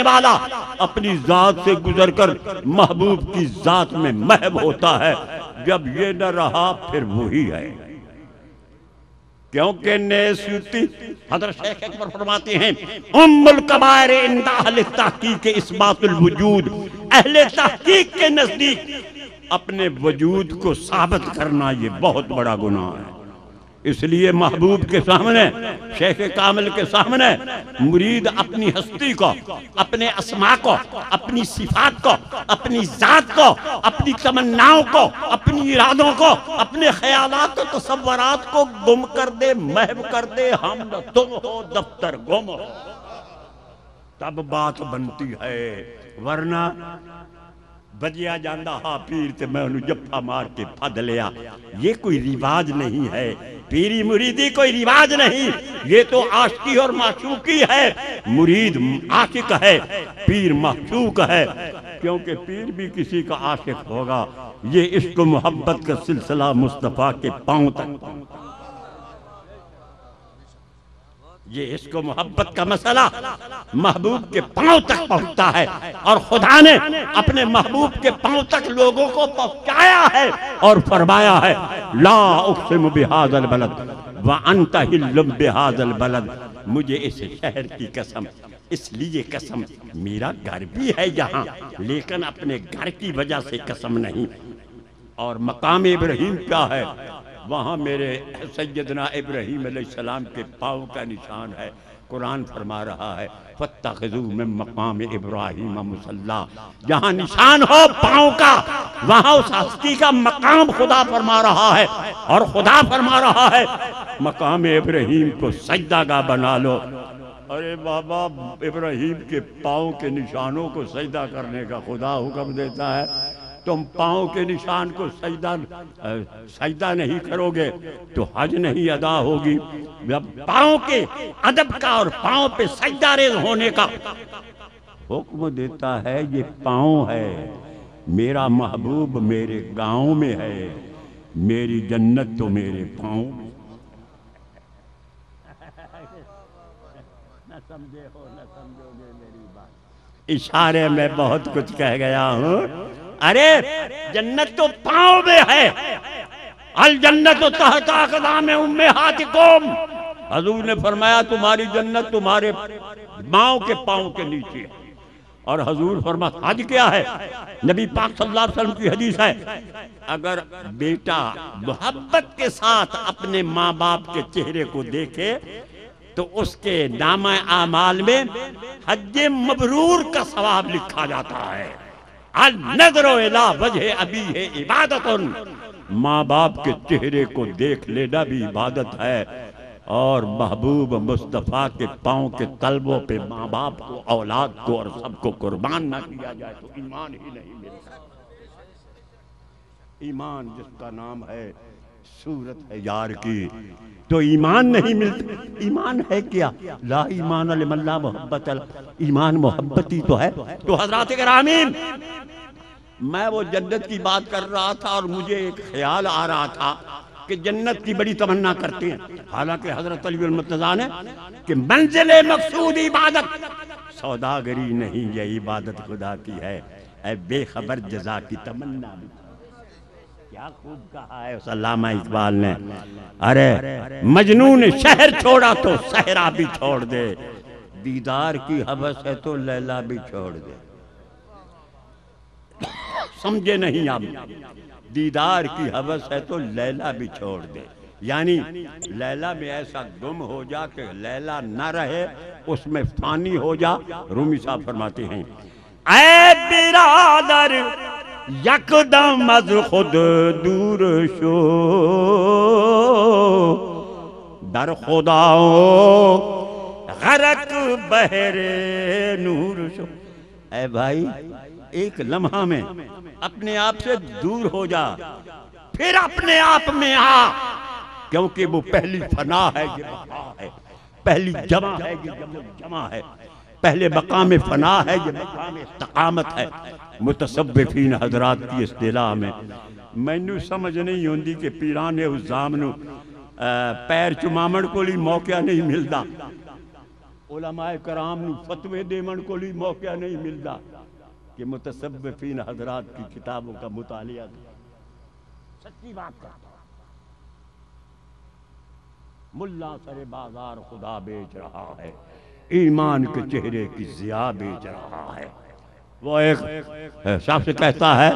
S1: वाला अपनी जात से गुजरकर महबूब की जात में महब होता है। जब ये न रहा फिर वही है, क्योंकि नेसूती हज़रत शेख अकबर फरमाते हैं उम्मुल कबायर इंदा अहले तहकीक इस्बातुल वजूद, अहले तहकीक के नजदीक अपने वजूद को साबित करना ये बहुत बड़ा गुनाह है। इसलिए महबूब के सामने, शेख कामिल के सामने मुरीद अपनी हस्ती को, अपने अस्मा को, अपनी सिफात को, अपनी जात को, अपनी तमन्नाओं को, अपनी इरादों को, अपने ख्यालात और तसव्वुरात को गुम कर दे, महव कर दे। हम तुम हो दफ्तर गुम हो, तब बात बनती है, वरना बजिया जांदा हा पीर ते मैं उन्हें जफ्फा मार के फद लिया। ये कोई रिवाज नहीं है, पीरी मुरीदी कोई रिवाज नहीं, ये तो आशिकी और माशूकी है। मुरीद आशिक है, पीर माशूक है, क्योंकि पीर भी किसी का आशिक होगा। ये इश्क मोहब्बत का सिलसिला मुस्तफा के पांव तक, ये इश्क मोहब्बत का मसला महबूब के पांव तक पहुंचता है और खुदा ने अपने महबूब के पांव तक लोगों को पहुंचाया है और फरमाया है ला उक़सिमु बिहाज़ल बलद व अंत हिल्लुम बिहाज़ल बलद। मुझे इस शहर की कसम, इसलिए कसम, मेरा घर भी है यहाँ, लेकिन अपने घर की वजह से कसम नहीं। और मकाम इब्राहिम क्या है, वहाँ मेरे सैयदना इब्राहीम अलैहिस्सलाम के पाँव का निशान है। कुरान फरमा रहा है फत्तखिज़ू मिन मक़ाम इब्राहीम मुसल्ला, जहाँ निशान हो पाँव का वहाँ उस हस्ती का मकाम खुदा फरमा रहा है। और खुदा फरमा रहा है मकाम इब्राहीम को सजदागाह बना लो। अरे बाबा, इब्राहीम के पाँव के निशानों को सजदा करने का खुदा हुक्म देता है, तुम पाँव के निशान को सजदा नहीं करोगे तो हज नहीं अदा होगी। जब पाँव के अदब का और पाँव पे सजदारेज होने का हुक्म देता है, ये पाँव है, मेरा महबूब मेरे गांव में है, मेरी जन्नत तो मेरे पाँव। न समझे हो न समझोगे मेरी बात, इशारे में बहुत कुछ कह गया हूँ। अरे जन्नत तो पाँव में है, अल जन्नत तो तहत अक़दाम उम्महातिकुम। हजूर ने फरमाया तुम्हारी जन्नत तुम्हारे माँ के पाँव के नीचे। और हजूर फरमा हज क्या है, नबी पाक सल्लल्लाहु अलैहि वसल्लम की हदीस है, अगर बेटा मोहब्बत के साथ अपने माँ बाप के चेहरे को देखे तो उसके नामा आमाल में हज मबरूर का सवाब लिखा जाता है। अल नज़रो इला वजह अबी है इबादतुन, माँ बाप के चेहरे को देख लेना भी इबादत है। और महबूब मुस्तफ़ा के पाँव के तलबों पे माँ बाप को, औलाद को और सबको कुर्बान ना किया जाए तो ईमान ही नहीं मिलता। ईमान जिसका नाम है सूरत है यार की, तो ईमान नहीं मिलता। ईमान है क्या, ला ईमान लिमन ला मोहब्बत अला, ईमान मोहब्बत ही तो है। तो हज़रात गिरामीन, मैं वो जन्नत की बात कर रहा था और मुझे एक ख्याल आ रहा था कि जन्नत की बड़ी तमन्ना करते हैं। हालांकि हजरत अली मुर्तज़ा ने कि मंजिले मकसूद इबादत, सौदागरी नहीं ये इबादत खुदा की है। ऐ बेखबर जजा की तमन्ना भी क्या खूब कहा है उस अल्लामा इकबाल ने, अरे मजनू ने शहर छोड़ा तो सहरा भी छोड़ दे, दीदार की हवस है तो लैला भी छोड़ दे। समझे नहीं आप? दीदार की हवस है तो लैला भी छोड़ दे, यानी लैला में ऐसा गुम हो जा कि लैला न रहे, उसमें फानी हो जा। रूमी साहब फरमाते हैं, ऐ बिरादर यकदम अज खुद दूर शो, दर खुदाओ गरक बहरे नूर शो। ऐ भाई एक लम्हा में अपने आप से दूर हो जा, फिर अपने आप में आ, क्योंकि वो पहली फना है ये बका है, पहली जमा है ये जमा है, पहले बका में फना है ये बका में इस्तकामत है। मुतसव्विफीन हजरात की इस्तिलाह में मैनू समझ नहीं होंदी कि पीराने उस जामनू पैर चुमावण को ली मौका नहीं मिलता, उलमाए कराम नू फतवे देवन को ली मौका नहीं मिलता कि मुतसव्विफीन हजरात की किताबों का मुतालिया। सच्ची बात करता, मुल्ला सरे बाजार खुदा बेच रहा है, ईमान के चेहरे की जिया बेच रहा है। वो एक शख्स कहता है,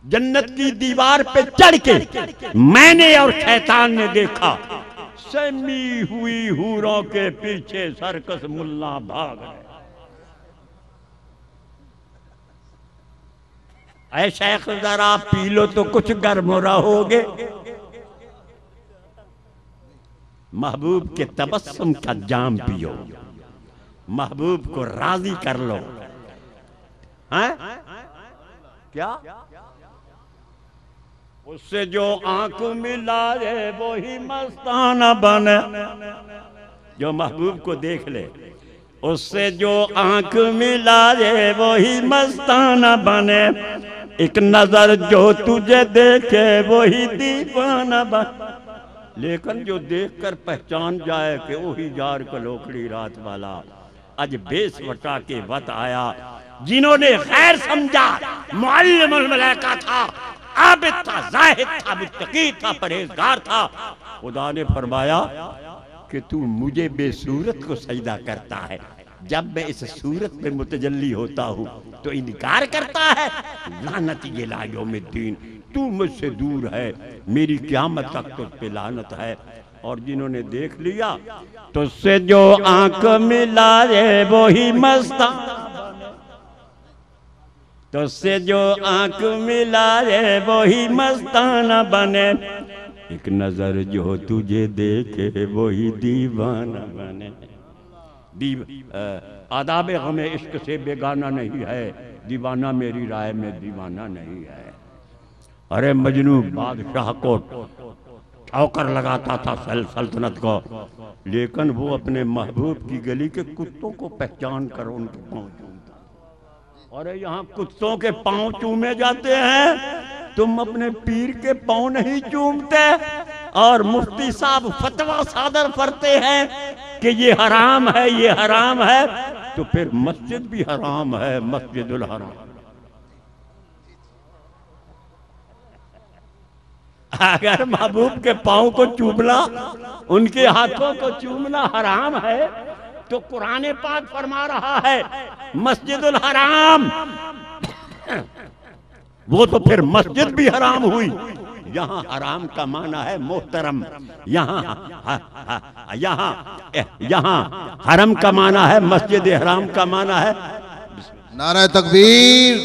S1: जन्नत की दीवार पे चढ़ के मैंने और शैतान ने देखा, समी हुई हूरों के पीछे सर्कस मुल्ला भाग रहे। ऐ शेख जरा पी लो तो कुछ गर्म रहोगे। महबूब के तबस्सुम का जाम पियो, महबूब को राजी कर लो। हैं क्या? उससे जो आंख मिलाए वो ही मस्ताना बने। जो महबूब को देख ले, उससे जो आंख मिलाए वो ही मस्ताना बने। एक नजर जो तुझे देखे वो ही दीवाना बने। लेकिन जो देखकर पहचान जाए कि वही जार कलोकड़ी रात वाला, आज बेस वटा के वत आया। जिन्होंने गैर समझा मुअल्लिमुल मलाइका था, आबिद था, जाहिद था, मुत्तकी था, परहेजगार था, खुदा ने फरमाया कि तू मुझे बेसूरत को सजदा करता है, जब मैं इस सूरत में मुतजल्ली होता हूँ तो इनकार करता है। लानत ये यौमिद्दीन, तू मुझसे दूर है, मेरी क़यामत तक तुझ पे लानत है। और जिन्होंने देख लिया तो उससे जो आंख मिलाए वो ही मस्ताना, तो उससे जो आंख मिलाए वो ही मस्ताना बने। एक नजर जो तुझे देखे वो ही दीवाना बने। आदाब हमें इश्क से बेगाना नहीं है, दीवाना मेरी राय में दीवाना नहीं है। अरे मजनू बादशाह को ठोकर लगाता था सल्तनत को, लेकिन वो अपने महबूब की गली के कुत्तों को पहचान कर उनके पाँव चूमता। अरे यहाँ कुत्तों के पाँव चूमे जाते हैं, तुम अपने पीर के पाँव नहीं चूमते। और मुफ्ती साहब फतवा सादर करते हैं कि ये हराम है, ये हराम है, तो फिर मस्जिद भी हराम है, मस्जिदुल हराम। अगर महबूब के पाँव को चूमना, उनके हाथों को चूमना हराम है, तो कुरान पाक फरमा रहा है मस्जिदुल हराम, वो तो फिर मस्जिद भी हराम हुई। यहाँ हराम का माना है मोहतरम, यहाँ यहाँ हरम का माना है, मस्जिद हराम का माना है।
S2: नारा तकबीर,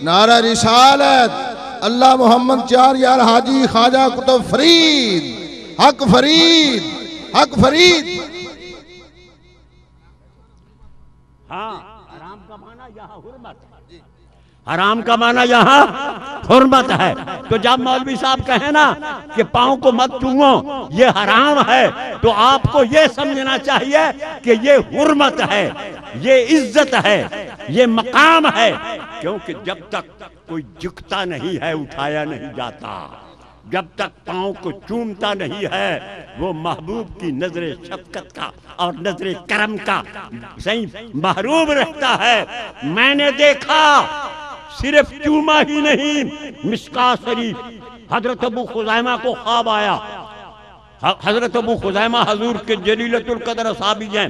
S2: नारा रिसालत, अल्लाह मोहम्मद चार यार हाजी ख्वाजा कुतुब फरीद, हक फरीद, हक फरीद।
S1: हाँ, हराम का माना यहाँ हुर्मत, हराम का माना यहाँ हुर्मत है। तो जब मौलवी साहब कहे ना कि पाँव को मत चूमो, ये हराम है, तो आपको ये समझना चाहिए कि ये हुर्मत है, ये इज्जत है, ये मकाम है। क्योंकि जब तक कोई झुकता नहीं है, उठाया नहीं जाता, जब तक पाँव को चूमता नहीं है, वो महबूब की नजरे शफकत का और नजरे करम का सही महरूम रहता है। मैंने देखा सिर्फ चूमा ही नहीं, मिशका शरीफ हजरत अबू खुज़ैमा को ख्वाब आया। हजरत अबू खुज़ैमा हजूर के जलीलतुल कदर साहबी हैं।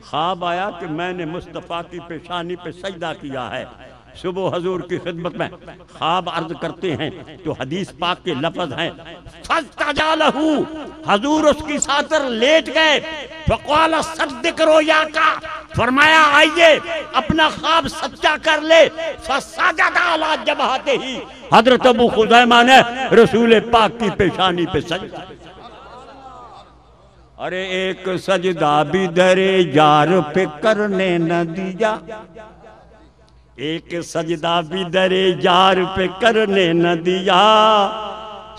S1: ख्वाब आया कि मैंने मुस्तफ़ा की पेशानी पे सजदा किया है। सुबह हजूर की खिदमत में ख्वाब अर्ज करते हैं तो हदीस पाक के लफ्ज हैं, फस्तजालहू, हजूर उसकी सातर लेट गए। फक़ाल सद्दिक़ रोया का, फरमाया आइए अपना ख्वाब सच्चा कर ले। फसजदा अला जबहतिही, हजरत अबू खुज़ैमा ने रसूल पाक की पेशानी पे सजदा। अरे एक सजदा भी दरे यार पे करने न दिया, एक सजदा भी दरे यार पे करने न दिया,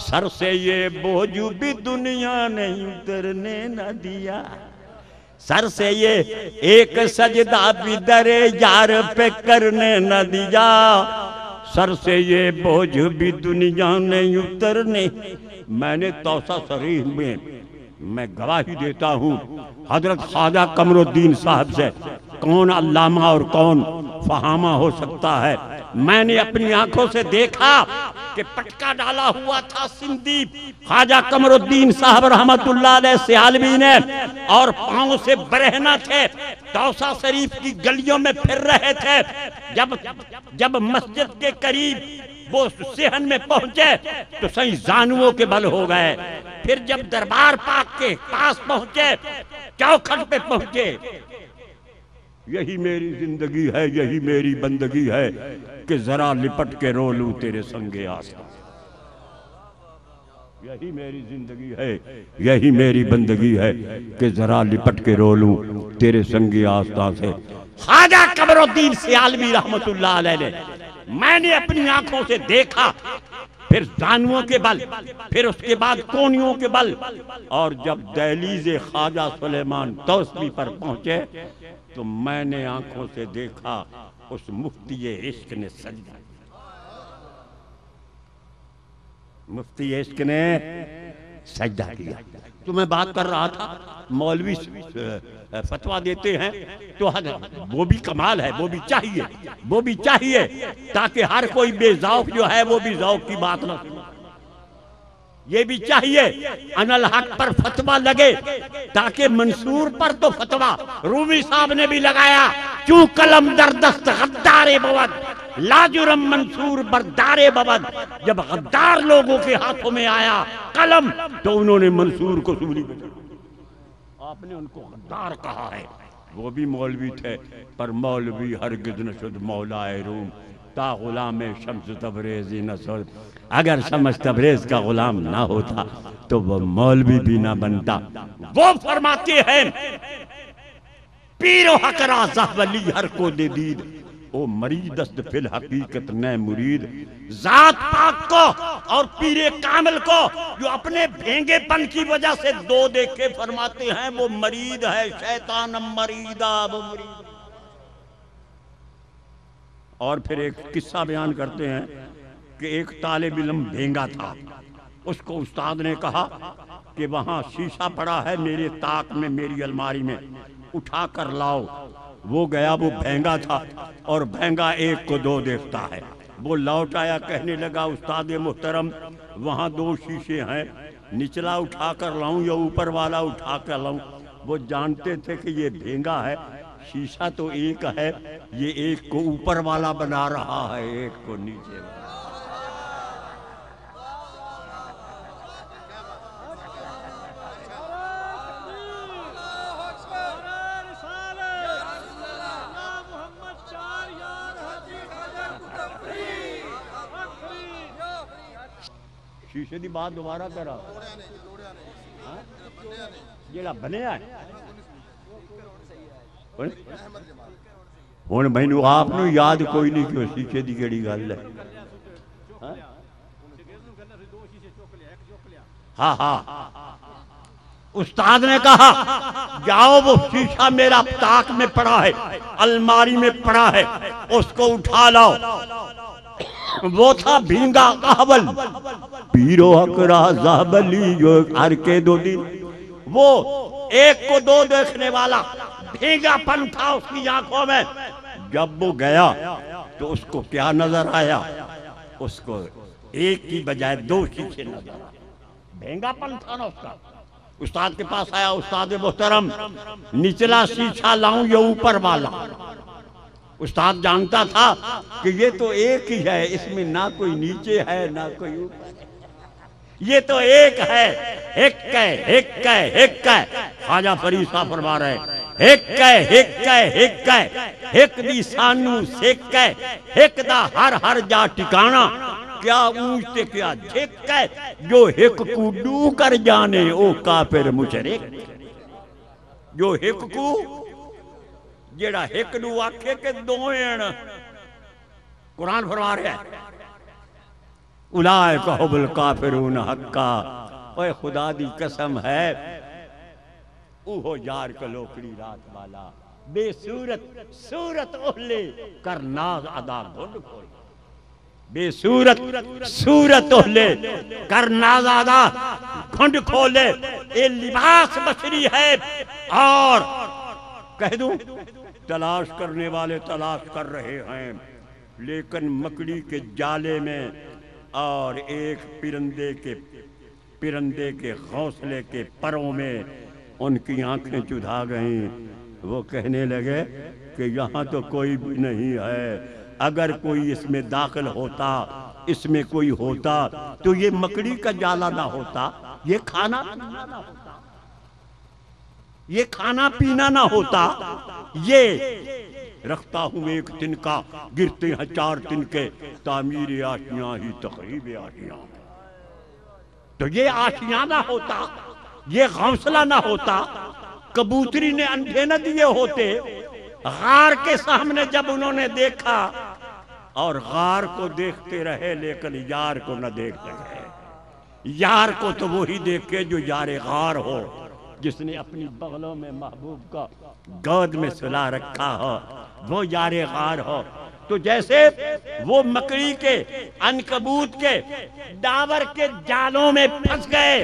S1: सर से ये बोझ भी दुनिया ने उतरने न दिया। सर से ये एक सजदा भी दरे यार पे करने न दिया, सर से ये बोझ भी दुनिया ने उतरने। मैंने तौसा शरीफ में मैं गवाही देता हूँ हजरत ख्वाजा कमरुद्दीन साहब से कौन अल्लामा और कौन फहामा हो सकता है। मैंने अपनी आंखों से देखा कि पटका डाला हुआ था सिंधी ख्वाजा कमरुद्दीन साहब रहमतुल्लाह अलैह सियालवी ने, और पांव से बरहना थे, तौसा शरीफ की गलियों में फिर रहे थे। जब मस्जिद के करीब वो सेहन में पहुंचे तो सही जानुओं के बल हो गए। फिर जब दरबार पाक के पास पहुंचे, चौखट पे पहुंचे, यही मेरी जिंदगी है, यही मेरी बंदगी है कि जरा लिपट के रो लूं तेरे संगे आस्था। यही मेरी जिंदगी है, यही मेरी बंदगी है कि जरा लिपट के रो लूं तेरे संगे आस्था से। ख्वाजा कमरुद्दीन सियालवी रहमतुल्लाह अलैह ने, मैंने अपनी आंखों से देखा, फिर जानुओं के बल, फिर उसके बाद कोनियों के बल, और जब दहलीज ख्वाजा सुलेमान तौसली पर पहुंचे तो मैंने आंखों से देखा उस मुफ्ती इश्क ने सजदा। मुफ्ती इश्क ने सजदा किया। तो मैं बात कर रहा था, मौलवी फतवा देते हैं तो वो भी कमाल है, वो भी चाहिए, वो भी चाहिए ताकि हर कोई बेज़ौक़ जो है वो भी ज़ौक़ की बात ना सुने। ये भी चाहिए अनल हक पर फतवा लगे ताकि मंसूर पर तो फतवा रूमी साहब ने भी लगाया, चू कलम दरदस्त गद्दारे बवद लाजुरम मंसूर बरदारे बवद। जब गद्दार लोगों के हाथों में आया कलम तो उन्होंने मंसूर को सूली पे चढ़ा। आपने उनको गद्दार कहा है। वो भी मौलवी थे, पर मौलवी हरगिज़ न शुद मौलाए रूम ता गुलाम शम्स तबरेज़ी न शुद। अगर शम्स तबरेज़ का गुलाम ना होता तो वो मौलवी भी ना बनता। वो फरमाते हैं पीरो हकरा ज़हवली हर को दे दीद, ओ मरीदस्त फिल हकीकत न मुरीद। जात पाक को और पीरे कामिल को जो अपने भेंगेपन की वजह से दो देखे फरमाते हैं वो मरीद है, शैतान मरीदा वो मरीद। और फिर एक किस्सा बयान करते हैं कि एक तालिब इल्म भेंगा था, उसको उस्ताद ने कहा कि वहाँ शीशा पड़ा है मेरे ताक में, मेरी अलमारी में, उठा कर लाओ। वो गया, वो भेंगा था और भेंगा एक को दो देखता है। वो लौट आया, कहने लगा उस्ताद मोहतरम वहाँ दो शीशे हैं, निचला उठा कर लाऊं या ऊपर वाला उठा कर लाऊं? वो जानते थे कि ये भेंगा है, शीशा तो एक है, ये एक को ऊपर वाला बना रहा है, एक को नीचे वाला। शीशे की बात दोबारा करा जेड़ा बनया हुण मैनू आप नू याद कोई नहीं कि शीशे की केड़ी गल है। हाँ हाँ, उस्ताद ने कहा जाओ वो शीशा मेरा ताक में पड़ा है, अलमारी में पड़ा है, उसको उठा लाओ। वो था भींगा अहवल पीरो हकरा ज़हबली जो हर के दो दिन, वो एक को दो देखने वाला भींगापन था उसकी आंखों में। जब वो गया तो उसको क्या नजर आया? उसको एक की बजाय दो शीशे नजर आए। भेंगापन था ना उसका। उस्ताद के पास आया, उस्ताद मोहतरम निचला शीशा लाऊं या ऊपर वाला? उस्ताद जानता था कि ये तो एक ही है, इसमें ना कोई नीचे है ना कोई ऊपर है, ये तो एक है। एक कै एक कै एक कै, ख्वाजा फरीद साहब फरमा रहे, एक कै एक कै एक कै, एक दी सानू सेक कै, एक दा हर हर जा टिकाना, क्या ऊंच ते क्या झेक कै, जो हिक कू डू कर जाने ओ काफिर मुशरिक। जो हिक कू जेड़ा हिक नू आखे के दोएण, कुरान फरमा रहा है उलाइका हुमुल काफिरून हक्का। ओए खुदा दी कसम है उहो यार को लोकड़ी रात वाला, बेसूरत सूरत ओले कर नाज अदा गुड खोल, बेसूरत सूरत ओले कर नाज अदा घुंड खोले। ये लिबास बशरी है। और कह दूं तलाश करने वाले तलाश कर रहे हैं, लेकिन मकड़ी के जाले में और एक परिंदे के घोंसले के परों में उनकी आंखें चुधा गईं। वो कहने लगे कि यहाँ तो कोई भी नहीं है, अगर कोई इसमें दाखिल होता, इसमें कोई होता तो ये मकड़ी का जाला ना होता, ये खाना पीना ना होता, ये खाना पीना ना होता, ये रखता हूं एक तिनका गिरते हैं चार तिनके, तामीर आशियां ही तकरीब आशियां। तो ये आशियां ना होता, ये घोंसला ना होता, कबूतरी ने अंडे न दिए होते। गार के सामने जब उन्होंने देखा और गार को देखते रहे, लेकिन यार को न देख सके। यार को तो वही देखे जो यार गार हो, जिसने अपनी बगलों में महबूब का गोद में सुला रखा हो, वो यारे गार हो। तो जैसे वो मकड़ी के अनकबूत के डावर के जालों में फंस गए,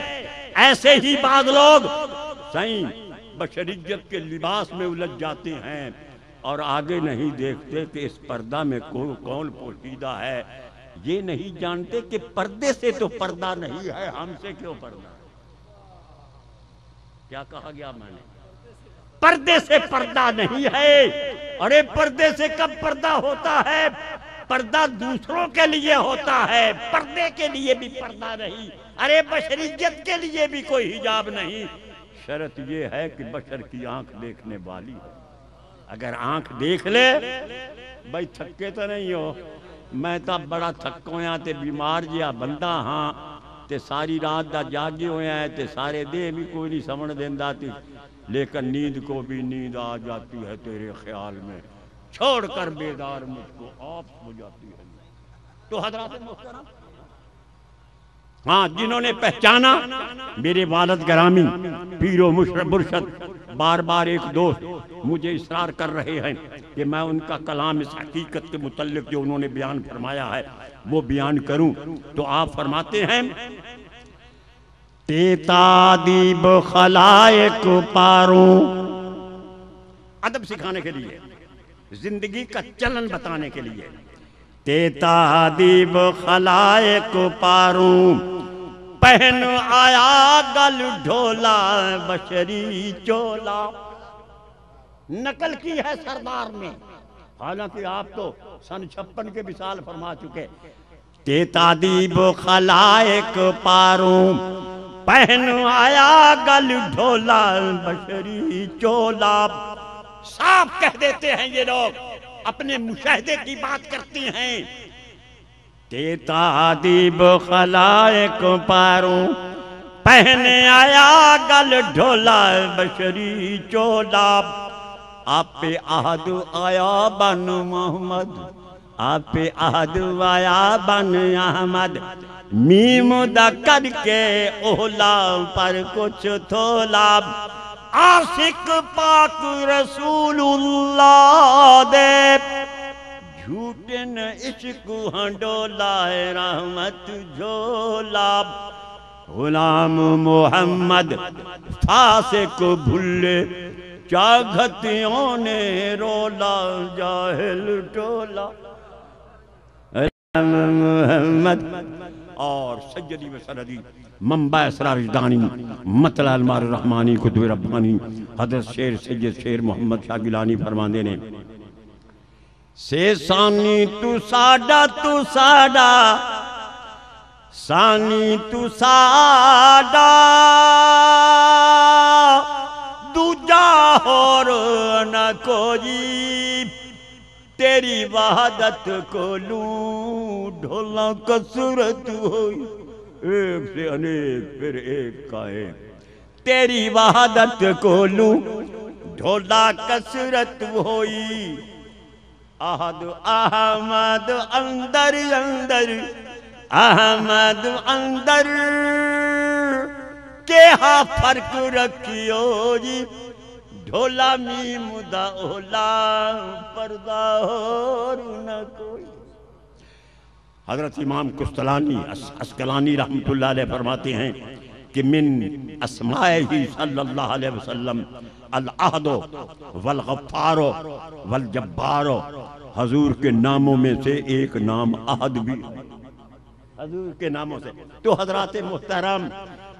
S1: ऐसे ही बाद लोग सही बशरियत के लिबास में उलझ जाते हैं और आगे नहीं देखते कि इस पर्दा में कौन पोशीदा है। ये नहीं जानते कि पर्दे से तो पर्दा नहीं है, हमसे क्यों पर्दा। क्या कहा गया मैंने? पर्दे से पर्दा नहीं है। अरे पर्दे से कब पर्दा होता है? पर्दा दूसरों के लिए होता है, पर्दे के लिए भी पर्दा नहीं। अरे बशरियत के लिए भी कोई हिजाब नहीं। शर्त ये है कि बशर की आंख देखने वाली हो। अगर आंख देख ले, भाई थके तो नहीं हो, मैं तो बड़ा थको या ते बीमार जिहा बंदा हाँ, ते सारी रात दा जागे होया है, ते सारे देह भी कोई नहीं समझ देंदा थी, लेकिन नींद को भी नींद आ जाती है तेरे ख्याल में, छोड़कर बेदार मुझको आप हो जाती है। तो हजरात मोहतरम, हाँ, जिन्होंने पहचाना मेरे वालिद ग्रामी पीरो मुर्शद, बार बार एक दोस्त मुझे इसरार कर रहे हैं कि मैं उनका कलाम इस हकीकत के मुतल्लिक जो उन्होंने बयान फरमाया है वो बयान करूं। तो आप फरमाते हैं, तेतादीब खलायक पारूं, अदब सिखाने के लिए, जिंदगी का चलन बताने के लिए। तेतादीब खलायक पारूं, पहन आया गल ढोला बशरी चोला। नकल की है सरदार ने, हालांकि आप तो सन 56 के विशाल फरमा चुके। तेतादीब खलायक पारूं, पहन आया गल ढोला बशरी चोला। साफ कह देते हैं ये लोग, अपने मुशाहिदे की बात करती हैं। तेतादीब खलायक पारूं, पहन आया गल ढोला बशरी चोला। आप पे आहद आया बन मोहम्मद, आप पे आहद आया बन अहमद। मीम दा करके ओला पर कुछ थोला। आशिक पाक रसूलुल्लाह दे, झूठे न इश्क हंडोला रहमत झोला। गुलाम मोहम्मद फासिक भुल्ले, चाघतियों ने रोला जाहिल टोला। मोहम्मद और सैयदी व सनदी मंबा असरारदानी मतला अलमार रहमानी कुतुब रब्बानी हजरत शेर सैयद शेर मोहम्मद शाह गिलानी फरमाते ने से सानी तू साडा सानी तू साडा दूजा होर न कोई तेरी वहादत को लूं ढोला कसरत होई एक से अनेक फिर एक का एक तेरी वहादत को लूं ढोला कसरत होई अहद अहमद अंदर अंदर अहमद अंदर के हा फर्क रखियो जी ढोला मी मुदा ओला पर्दा और न कोई। हजरत इमाम कुस्तलानी अस्कलानी रहमतुल्लाह अलैह फरमाते हैं कि मिन अस्माइही सल्लल्लाहु अलैहि वसल्लम अल अहद वल गफ्फार वल जब्बार। हजूर के नामों में से एक नाम अहद भी हजूर के नामों से। तो हजरात मुहतरम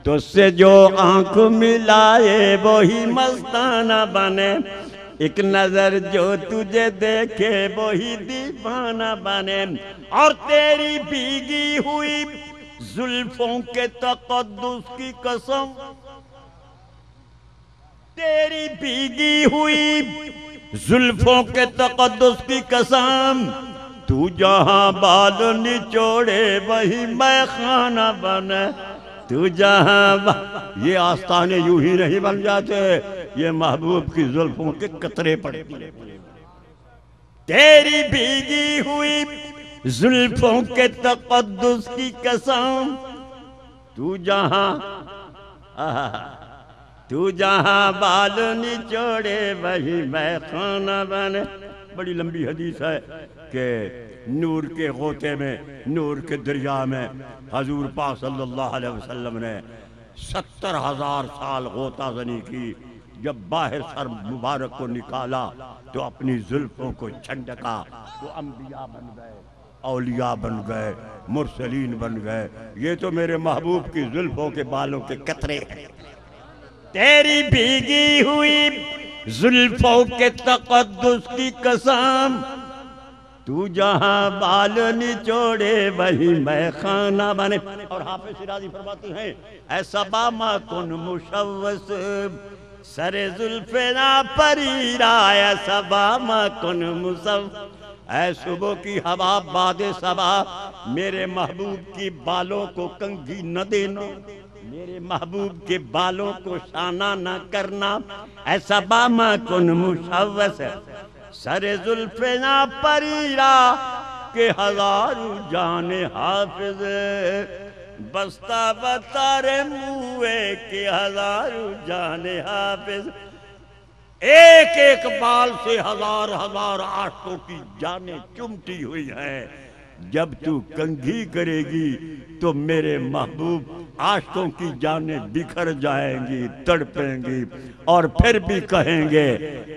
S1: तुझसे जो आंख मिलाए वही मस्ताना बने एक नजर जो तुझे देखे वही दीवाना बने और तेरी भीगी हुई जुल्फों के तकद्दुस की कसम तेरी भीगी हुई जुल्फों के तकद्दुस की कसम तू जहां बाल निचोड़े वही मैं खाना बने तू जहां ये आस्ताने यूं ही नहीं बन जाते ये महबूब की जुल्फों के कतरे पड़े तेरी भीगी हुई जुल्फों के तकद्दुस की कसम तू जहां बाल निचोड़े वही मैं खाना बने। बड़ी लंबी हदीस है कि नूर के गोते में नूर के दरिया में हजूर पाक सल्लल्लाहु अलैहि वसल्लम ने 70,000 साल गोता जनी की। जब बाहर सर मुबारक को निकाला तो अपनी जुल्फों को छंडका तो अंबिया बन गए औलिया बन गए मुरसलीन बन गए। ये तो मेरे महबूब की जुल्फों के बालों के कतरे हैं। तेरी भीगी हुई जुल्फों के तकद्दुस की कसम तू जहां बाल निचोड़े वही मैं खाना बने। और हाफिज शिराजी फरमाते हैं ऐसा बामा कुन मुशव्वस सरे जुल्फे ना परीरा ऐसा बामा कुन मुसव ऐ सुबह की हवा बादे सबा मेरे महबूब की बालों को कंघी न देना मेरे महबूब के बालों को शाना न करना ऐसा बामा कुन मुशव्वस सरे जुल्फे ना परीरा के हजारों जाने हाफिज बस्ता बतारे मुए के हजारों जाने हाफिज। एक एक बाल से हजार हजार आंखों की जाने चुमटी हुई है। जब तू कंघी करेगी तो मेरे महबूब आशिकों की जानें बिखर जाएंगी तड़पेंगी और फिर भी कहेंगे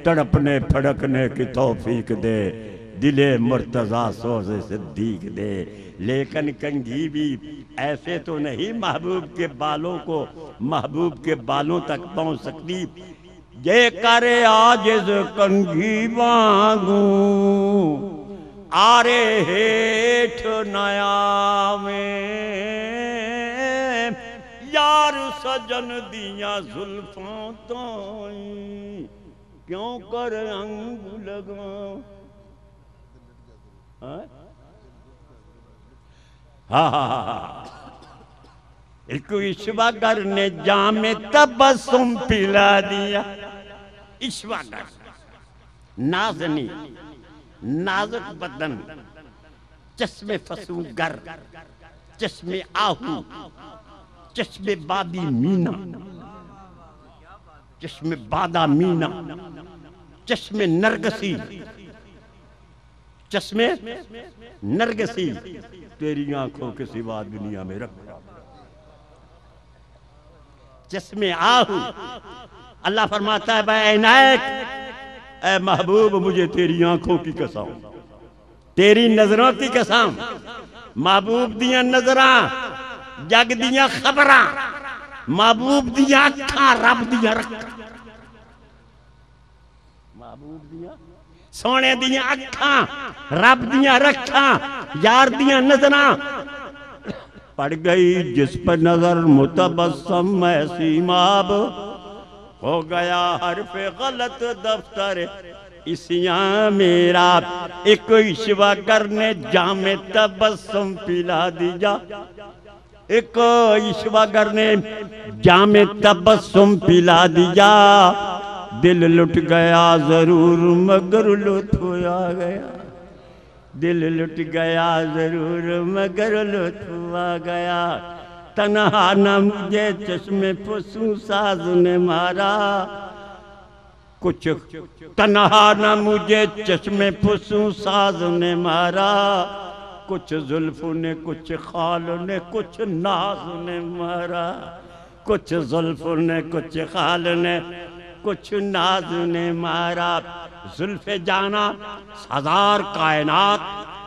S1: तड़पने फड़कने की तौफीक दे दिले मुर्तजा सोज़े सिद्दीक दे। लेकिन कंघी भी ऐसे तो नहीं महबूब के बालों को महबूब के बालों तक पहुंच सकती। ये करे आजिज़ कंघी मांगू आरे हेठ नया में यार सजन दिया जुल्फों तो क्यों कर अंग लगाओ। एक ईश्वागर ने जामे तबस्सुम पिला दिया। ईश्वागर नाज़नी नाजुक बदन चश्मे फसूगर चश्मे आहू चश्मे बादी मीना चश्मे बादा मीना चश्मे नरगसी चश्मे नरगसी तेरी आंखों के सिवा दुनिया में रख चश्मे आहू। अल्लाह फरमाता है ऐ नायक ऐ महबूब मुझे तेरी आंखों की कसम तेरी नजरों की कसम, महबूब दियां नजरां, जग दियां खबरां, महबूब दियां अखां, रब दियां रखां। महबूब दियां सोने दियां अखां, रब दियां रखां, यार दियां नजरां। पड़ गई जिस पर नजर मुतबस्सम ऐसी माब, हो गया हरफ गलत दफ्तर इसियां मेरा। एक ईश्वर ने जामे तबस्सुम पिला दिया, एक ईश्वर ने जामे तबस्सुम पिला दिया। दिल लुट गया जरूर मगर लुत्फ आ गया, दिल लुट गया जरूर मगर लुत्फ आ गया। तन्हा न मुझे चश्मे फुसू साज ने मारा, कुछ तन्हा न मुझे चश्मे फुसू साज ने मारा। कुछ जुल्फ ने, कुछ खाल ने, कुछ नाज ने मारा। कुछ जुल्फ ने, कुछ खाल ने, कुछ नाज ने मारा। जुल्फे जाना हजार कायनात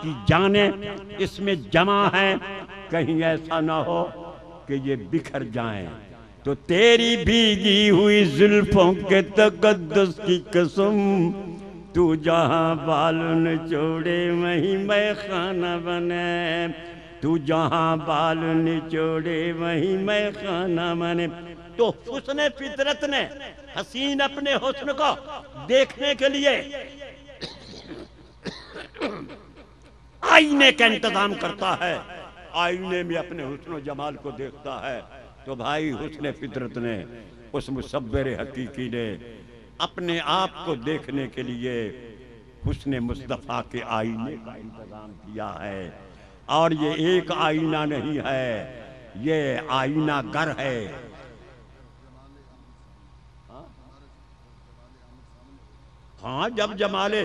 S1: की जाने इसमें जमा है, कहीं ऐसा ना हो कि ये बिखर जाएं। तो तेरी भीगी हुई जुल्फों के तकद्दुस की कसम, तू जहां बाल निचोड़े वहीं मैं खाना बने। तू जहां बाल निचोड़े वहीं मैं खाना बने। तो हुस्न फितरत ने हसीन अपने हुस्न को देखने के लिए आईने का इंतजाम करता है, आईने में अपने हुस्न जमाल को देखता है। तो भाई हुस्न फितरत ने, उस मुसव्विर हकीकी ने अपने आप को देखने के लिए हुस्न मुस्तफा के आईने का इंतजाम किया है। और ये एक आईना नहीं है, ये आईना घर है। हाँ, जब जमाले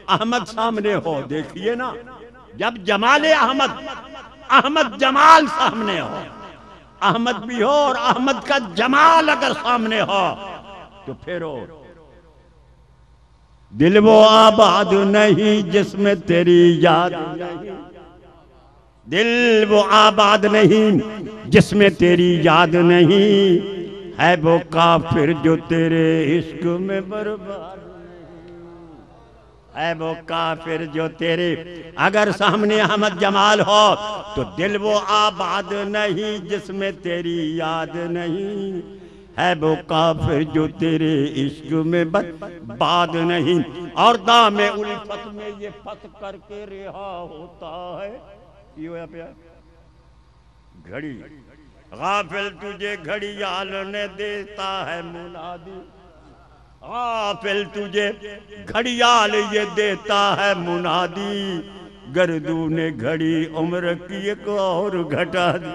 S1: अहमद सामने हो, देखिए ना, जब जमाले अहमद, अहमद जमाल सामने हो, अहमद भी हो और अहमद का जमाल अगर सामने हो तो फिर हो। दिल वो आबाद नहीं जिसमें तेरी याद नहीं, दिल वो आबाद नहीं जिसमें तेरी याद नहीं, है वो काफिर जो तेरे इश्क में बर्बाद, है वो काफिर जो तेरे। अगर सामने अहमद जमाल हो तो दिल वो आबाद नहीं जिसमें तेरी याद नहीं, है वो काफिर जो तेरे इश्क में बर्बाद नहीं। और दामे उल्फत में ये फत करके रिहा होता है, ये पे घड़ी गाफिल तुझे घड़ियाल ने देता है मुनादी, गाफिल तुझे घड़ियाल ये देता है मुनादी। गर्दू ने घड़ी उम्र की एक और घटा दी।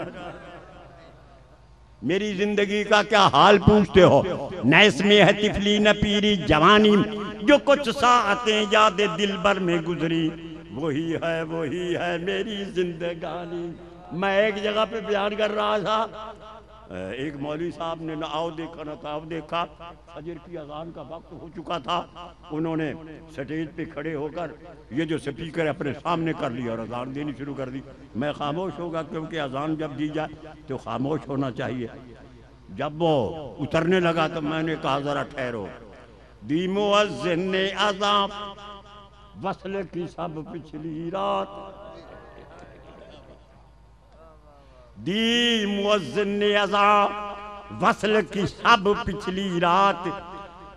S1: मेरी जिंदगी का क्या हाल पूछते हो, नैस में है तिफली न पीरी जवानी, जो कुछ सातें याद दिल भर में गुजरी, वही है मेरी जिंदगानी। मैं एक जगह पे बयान कर रहा था, एक मौलवी साहब ने ना आओ देखा ना ताव देखा, फजर की अजान का वक्त हो चुका था। उन्होंने स्टेज पे खड़े होकर ये जो स्पीकर अपने सामने कर लिया और अजान देनी शुरू कर दी। मैं खामोश होगा क्योंकि अजान जब दी जाए तो खामोश होना चाहिए। जब वो उतरने लगा तो मैंने कहा जरा ठहरो। दी मुअज्जिन ने अज़ान वस्ल की सब पिछली रात, दी मुअज्जिन ने अज़ान वस्ल की सब पिछली रात,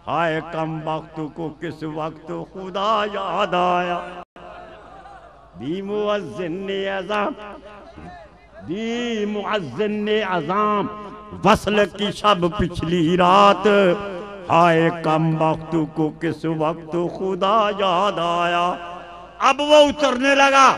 S1: हाय कम वक्त को किस वक्त खुदा याद आया। दी मुअज्जिन ने अज़ान, दी मुअज्जिन ने अज़ान वस्ल की सब पिछली रात, हाय कम वक्त को किस वक्त खुदा याद आया। अब वो उतरने लगा,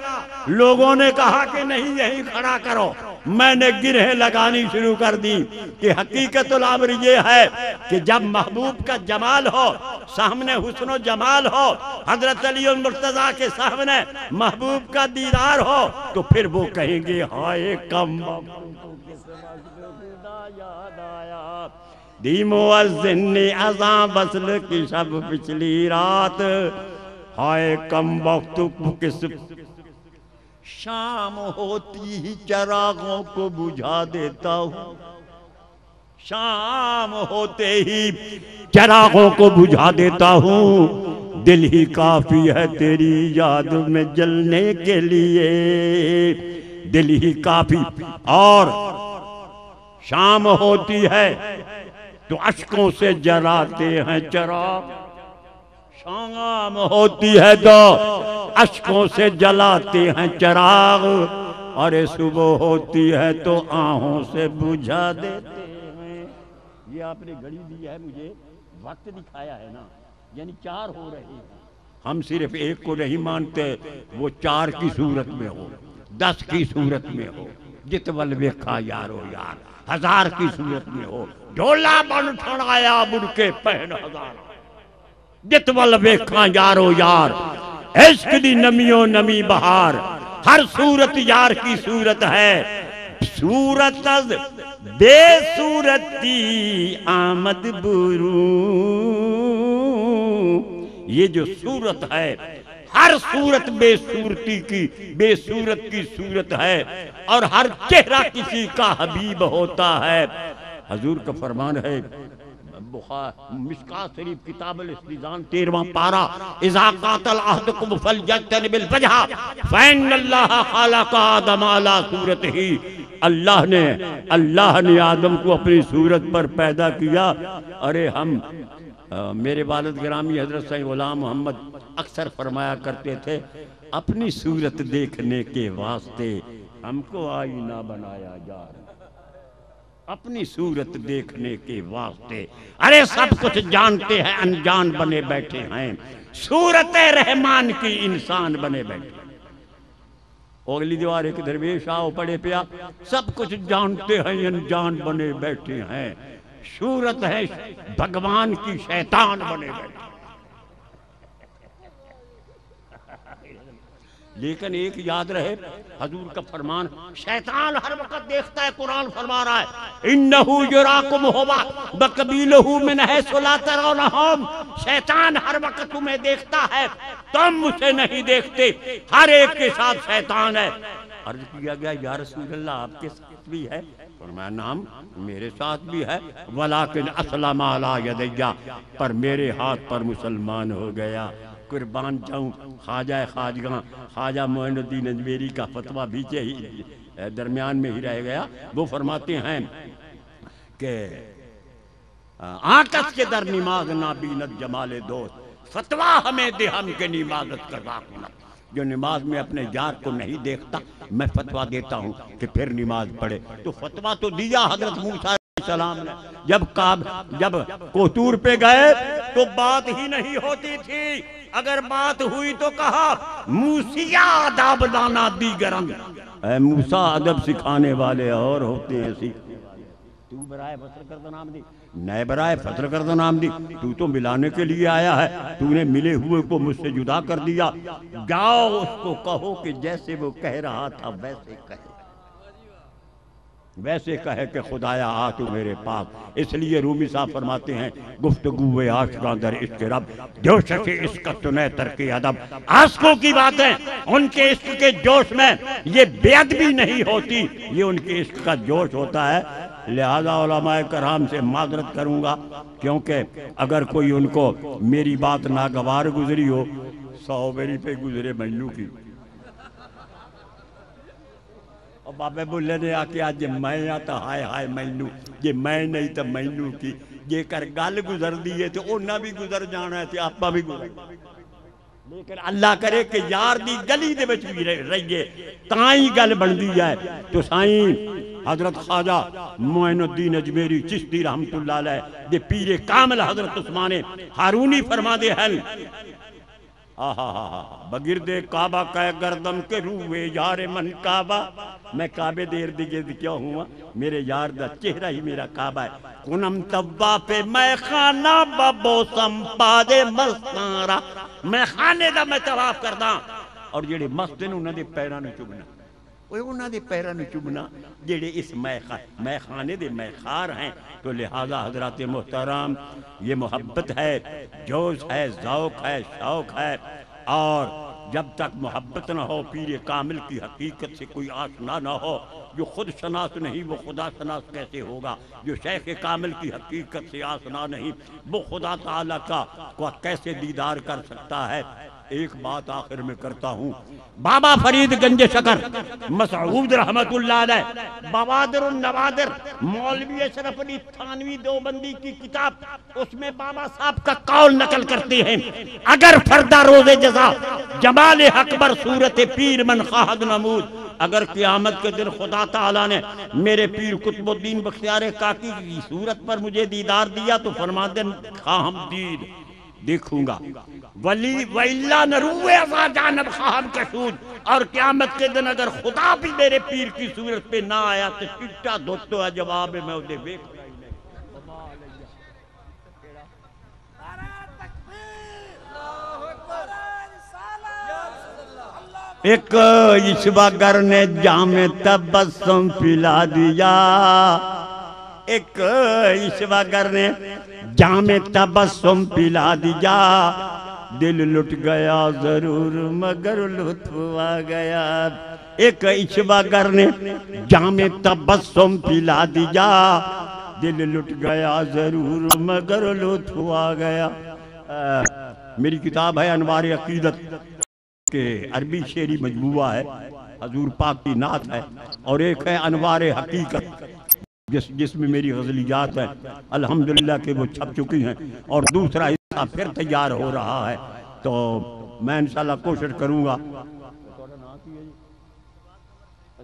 S1: लोगों ने कहा कि नहीं यहीं खड़ा करो। मैंने गिरह लगानी शुरू कर दी कि हकीकतुल अम्र ये है कि जब महबूब का जमाल हो, सामने हुस्न जमाल हो, हजरत अली और मुर्तजा के सामने महबूब का दीदार हो, तो फिर वो कहेंगे हाय कम याद आया। दी मुअज्जिन ने अज़ान वस्ल की सब पिछली रात, हाय कम वक्त किस शाम होती ही चिरागों को बुझा देता हूँ, शाम होते ही चिरागों को बुझा देता हूँ। दिल ही काफी है तेरी याद में जलने के लिए, दिल ही काफी। और शाम होती है तो अश्कों से जलाते हैं चिराग, शाम होती है तो अश्कों से जलाते हैं चिराग, अरे सुबह होती है तो आहों से बुझा देते हैं। ये आपने घड़ी दी है, मुझे वक्त दिखाया है ना, यानी 4 हो रहे हैं। हम सिर्फ एक को नहीं मानते, वो 4 की सूरत में हो, 10 की सूरत में हो, जितवल वेखा यारो यार 1000 की सूरत में हो, ढोला बन ठड़ाया बुड़के पहन 1000, जितवल वेखा यारो यार, इश्क दी नमियो नमी बहार, हर सूरत यार की सूरत है। सूरत बेसूरती आमद बुरू, ये जो सूरत है, हर सूरत बेसूरती की, बेसूरत की सूरत है, और हर चेहरा किसी का हबीब होता है। हजूर का फरमान है, मिशकात शरीफ किताब अल-इस्तिज़ान 13वां पारा, इज़ा क़ातल अहदुकुम फलयज्तनिबिल वजह फ़इन्नल्लाह ख़लक़ आदम अला सूरतिही। अल्लाह ने आदम को अपनी सूरत पर पैदा किया। अरे हम मेरे वालिद गिरामी हजरत सैयद गुलाम मोहम्मद अक्सर फरमाया करते थे, अपनी सूरत देखने के वास्ते हमको आईना बनाया जा रहा, अपनी सूरत देखने के वास्ते। अरे सब कुछ जानते हैं, अनजान बने बैठे हैं, सूरत रहमान की इंसान बने बैठे। अगली दीवार एक दरवेश आओ पड़े पिया, सब कुछ जानते हैं, अनजान बने बैठे हैं, सूरत है भगवान की शैतान बने बैठे। लेकिन एक याद रहे, हजूर का फरमान, शैतान हर वक्त देखता है, कुरान फरमा रहा है, इन्नहु युराकुम हुवा बकबीलहु मिन हैसु ला तरौनहुम। शैतान हर वक्त तुम्हें देखता है, तुम मुझे नहीं देखते, हर एक के साथ शैतान है। अर्ज किया गया, या रसूल अल्लाह आपके साथ भी है? फरमाया नाम, मेरे साथ भी है, वलाकिन अस्लम अला यदैया, पर मेरे हाथ पर मुसलमान हो गया। कुर्बान जाऊं ख्वाजा खाजगा ख्वाजा मोइनुद्दीन अजमेरी का फतवा बीचे ही दरमियान में ही रह गया। वो फरमाते हैं कि आकस के दर निमाज ना बीनत जमाले दोस्त, फतवा हमें दे हम के निमाजत कर राकुनत। जो नमाज में अपने यार को नहीं देखता, मैं फतवा देता हूँ कि फिर नमाज पढ़े। तो फतवा तो दिया हजरत मूसा सलाम ने। जब कोतूर पे गए तो बात ही नहीं होती थी, अगर बात हुई तो कहा मूसिया अदब दाना दीगरंग, मूसा अदब सिखाने वाले और होते हैं सीख। तू बराए फसर कर दो नाम दी, नए बराए फसर कर दो नाम दी, तू तो मिलाने के लिए आया है, तूने मिले हुए को मुझसे जुदा कर दिया। जाओ उसको कहो कि जैसे वो कह रहा था वैसे कहे कि खुदाया आ तू मेरे पास। इसलिए रूमी साहब फरमाते हैं, गुफ्तगू आशिका दर इश्क रब, जो शके इश्क सुने तरके अदब। आशिकों की बातें उनके इश्क के जोश में ये बेअदबी नहीं होती, ये उनके इश्क का जोश होता है। लिहाजा उलमाए कराम से माजरत करूँगा, क्योंकि अगर कोई उनको मेरी बात नागवार गुजरी हो, 100 मेरी पे गुजरे मन्नू की। और बाबे बुल्ले ने आके आज मैं आता हाय हाय मैनू, जे मैं नहीं तो मैनू की, जे कर गल गुजर दी है तो उन्हें भी गुजर जाना है, तो आपा भी गुजर। लेकिन अल्लाह करे कि यार दी गली दे विच भी रहिए, ताई गल बनदी है। तो साईं हजरत ख्वाजा मोइनुद्दीन अजमेरी चिश्ती रहमतुल्लाह अलैह दे पीरे कामिल हजरत उस्मान हारूनी फरमा दे हैं, बगिरदे काबा कै गर्दम के रूए यार मन काबा। मैं काबे देर दी गिर्द क्यों हुआ, मेरे यार दा चेहरा ही मेरा काबा है। कुनम तब्बा पे मैं खाना बबो संपादे मस्तारा, मैं खाने दा मैं तवाफ करदा, और जेड़े मस्त ने उन्हां दे पैरां नूं चुमना, ओए उन्हां दे पैरां नूं चुमना जेड़े इस मैं खाने दे मैखार हैं। तो लिहाजा हजरत मोहतरम, ये मोहब्बत है, जोश है, ज़ौक़ है, शौक़ है। और जब तक मोहब्बत न हो पीर कामिल की हकीकत से कोई आशना न हो, जो खुद शनास नहीं वो खुदा शनास कैसे होगा? जो शेख कामिल की हकीकत से आशना नहीं वो खुदा ताला का कैसे दीदार कर सकता है? एक बात आखिर में करता हूँ। बाबा फरीद गंज शकर मसऊद रहमतुल्लाह अलैह बवादिर नवादिर मौलवी अशरफ अली थानवी देवबंदी की किताब, उसमें बाबा साहब का कौल नकल करते हैं, अगर फरदा रोज़े जज़ा जमाल अकबर सूरत पीर मन खाहद नमूद, अगर क़यामत के दिन खुदा ताला ने मेरे पीर कुतुबुद्दीन बख्तियार काकी की सूरत पर मुझे दीदार दिया तो फरमा दे खाहम दीद देखूंगा, वली वैला नरूए अज़ा जानब खाहम कशूद, और क़यामत के दिन अगर खुदा भी मेरे पीर की सूरत पे ना आया तो चिट्टा दोस्तों है जवाब में उसे देख। एक ईश्वर ने जामे तबस्सुम पिला दिया, एक ईश्वर ने जामे तबस्सुम पिला दिया, दिल लुट गया जरूर मगर लुत्फ आ गया। एक ईश्वर ने जामे तबस्सुम पिला दिया, दिल लुट गया जरूर मगर लुत्फ आ गया। मेरी किताब है अनवार अकीदत के अरबी शेरी मजमूआ है, हजूर पाक की नात है, और एक है अनवार हकीकत जिसमें मेरी गज़लियात है। अल्हम्दुलिल्लाह के वो छप चुकी हैं और दूसरा हिस्सा फिर तैयार हो रहा है, तो मैं इंशाल्लाह कोशिश करूँगा।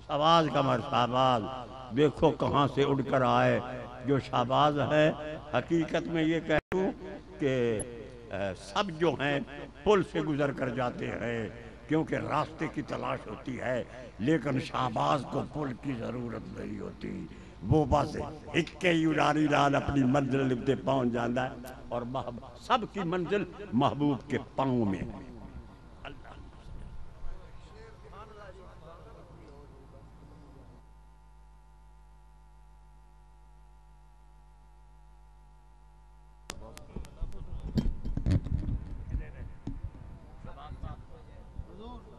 S1: शाबाज कमर शाबाज, देखो कहाँ से उड़कर आए जो शाबाज है। हकीकत में ये कहूँ कि सब जो हैं पुल से गुजर कर जाते हैं क्योंकि रास्ते की तलाश होती है, लेकिन शाहबाज को पुल की ज़रूरत नहीं होती, वो बस इक्के उड़ारी लाल अपनी मंजिल पे पहुंच जाता है, और सबकी मंजिल महबूब के पाँव में है।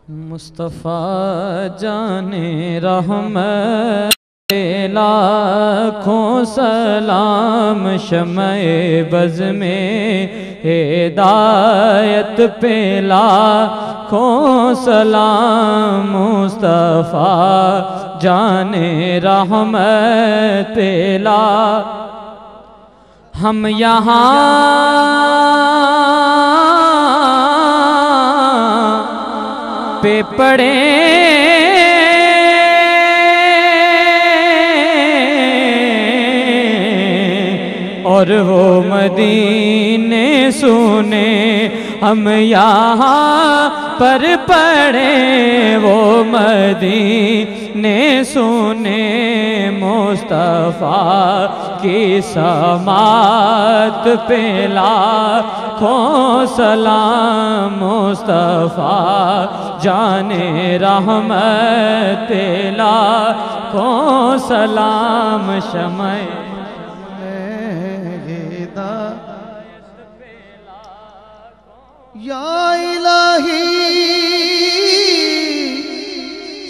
S3: मुस्तफ़ा जाने रहमत लाखों सलाम, शमए बज़ में हिदायत पे लाखों सलाम। मुस्तफ़ा जाने रहमत ला, हम यहाँ पे पड़े और वो मदीने सुने, हम यहाँ पर पड़े वो मदीने सुने। मुस्तफ़ा की समात पे लाखों सलाम, मुस्तफ़ा जाने रहमत लाखों सलाम। शमए
S2: या इलाही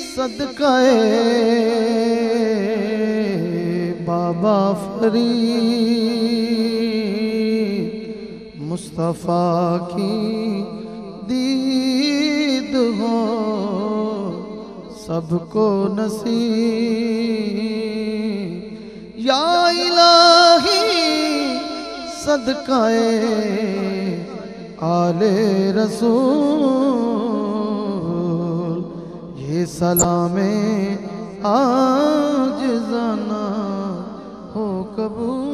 S2: सदक़े बाबा फरीद, मुस्तफ़ा की दीद हो सबको नसीब। या इलाही सदक़े आले रसूल, ये सलामे आज ज़ना हो कबूल।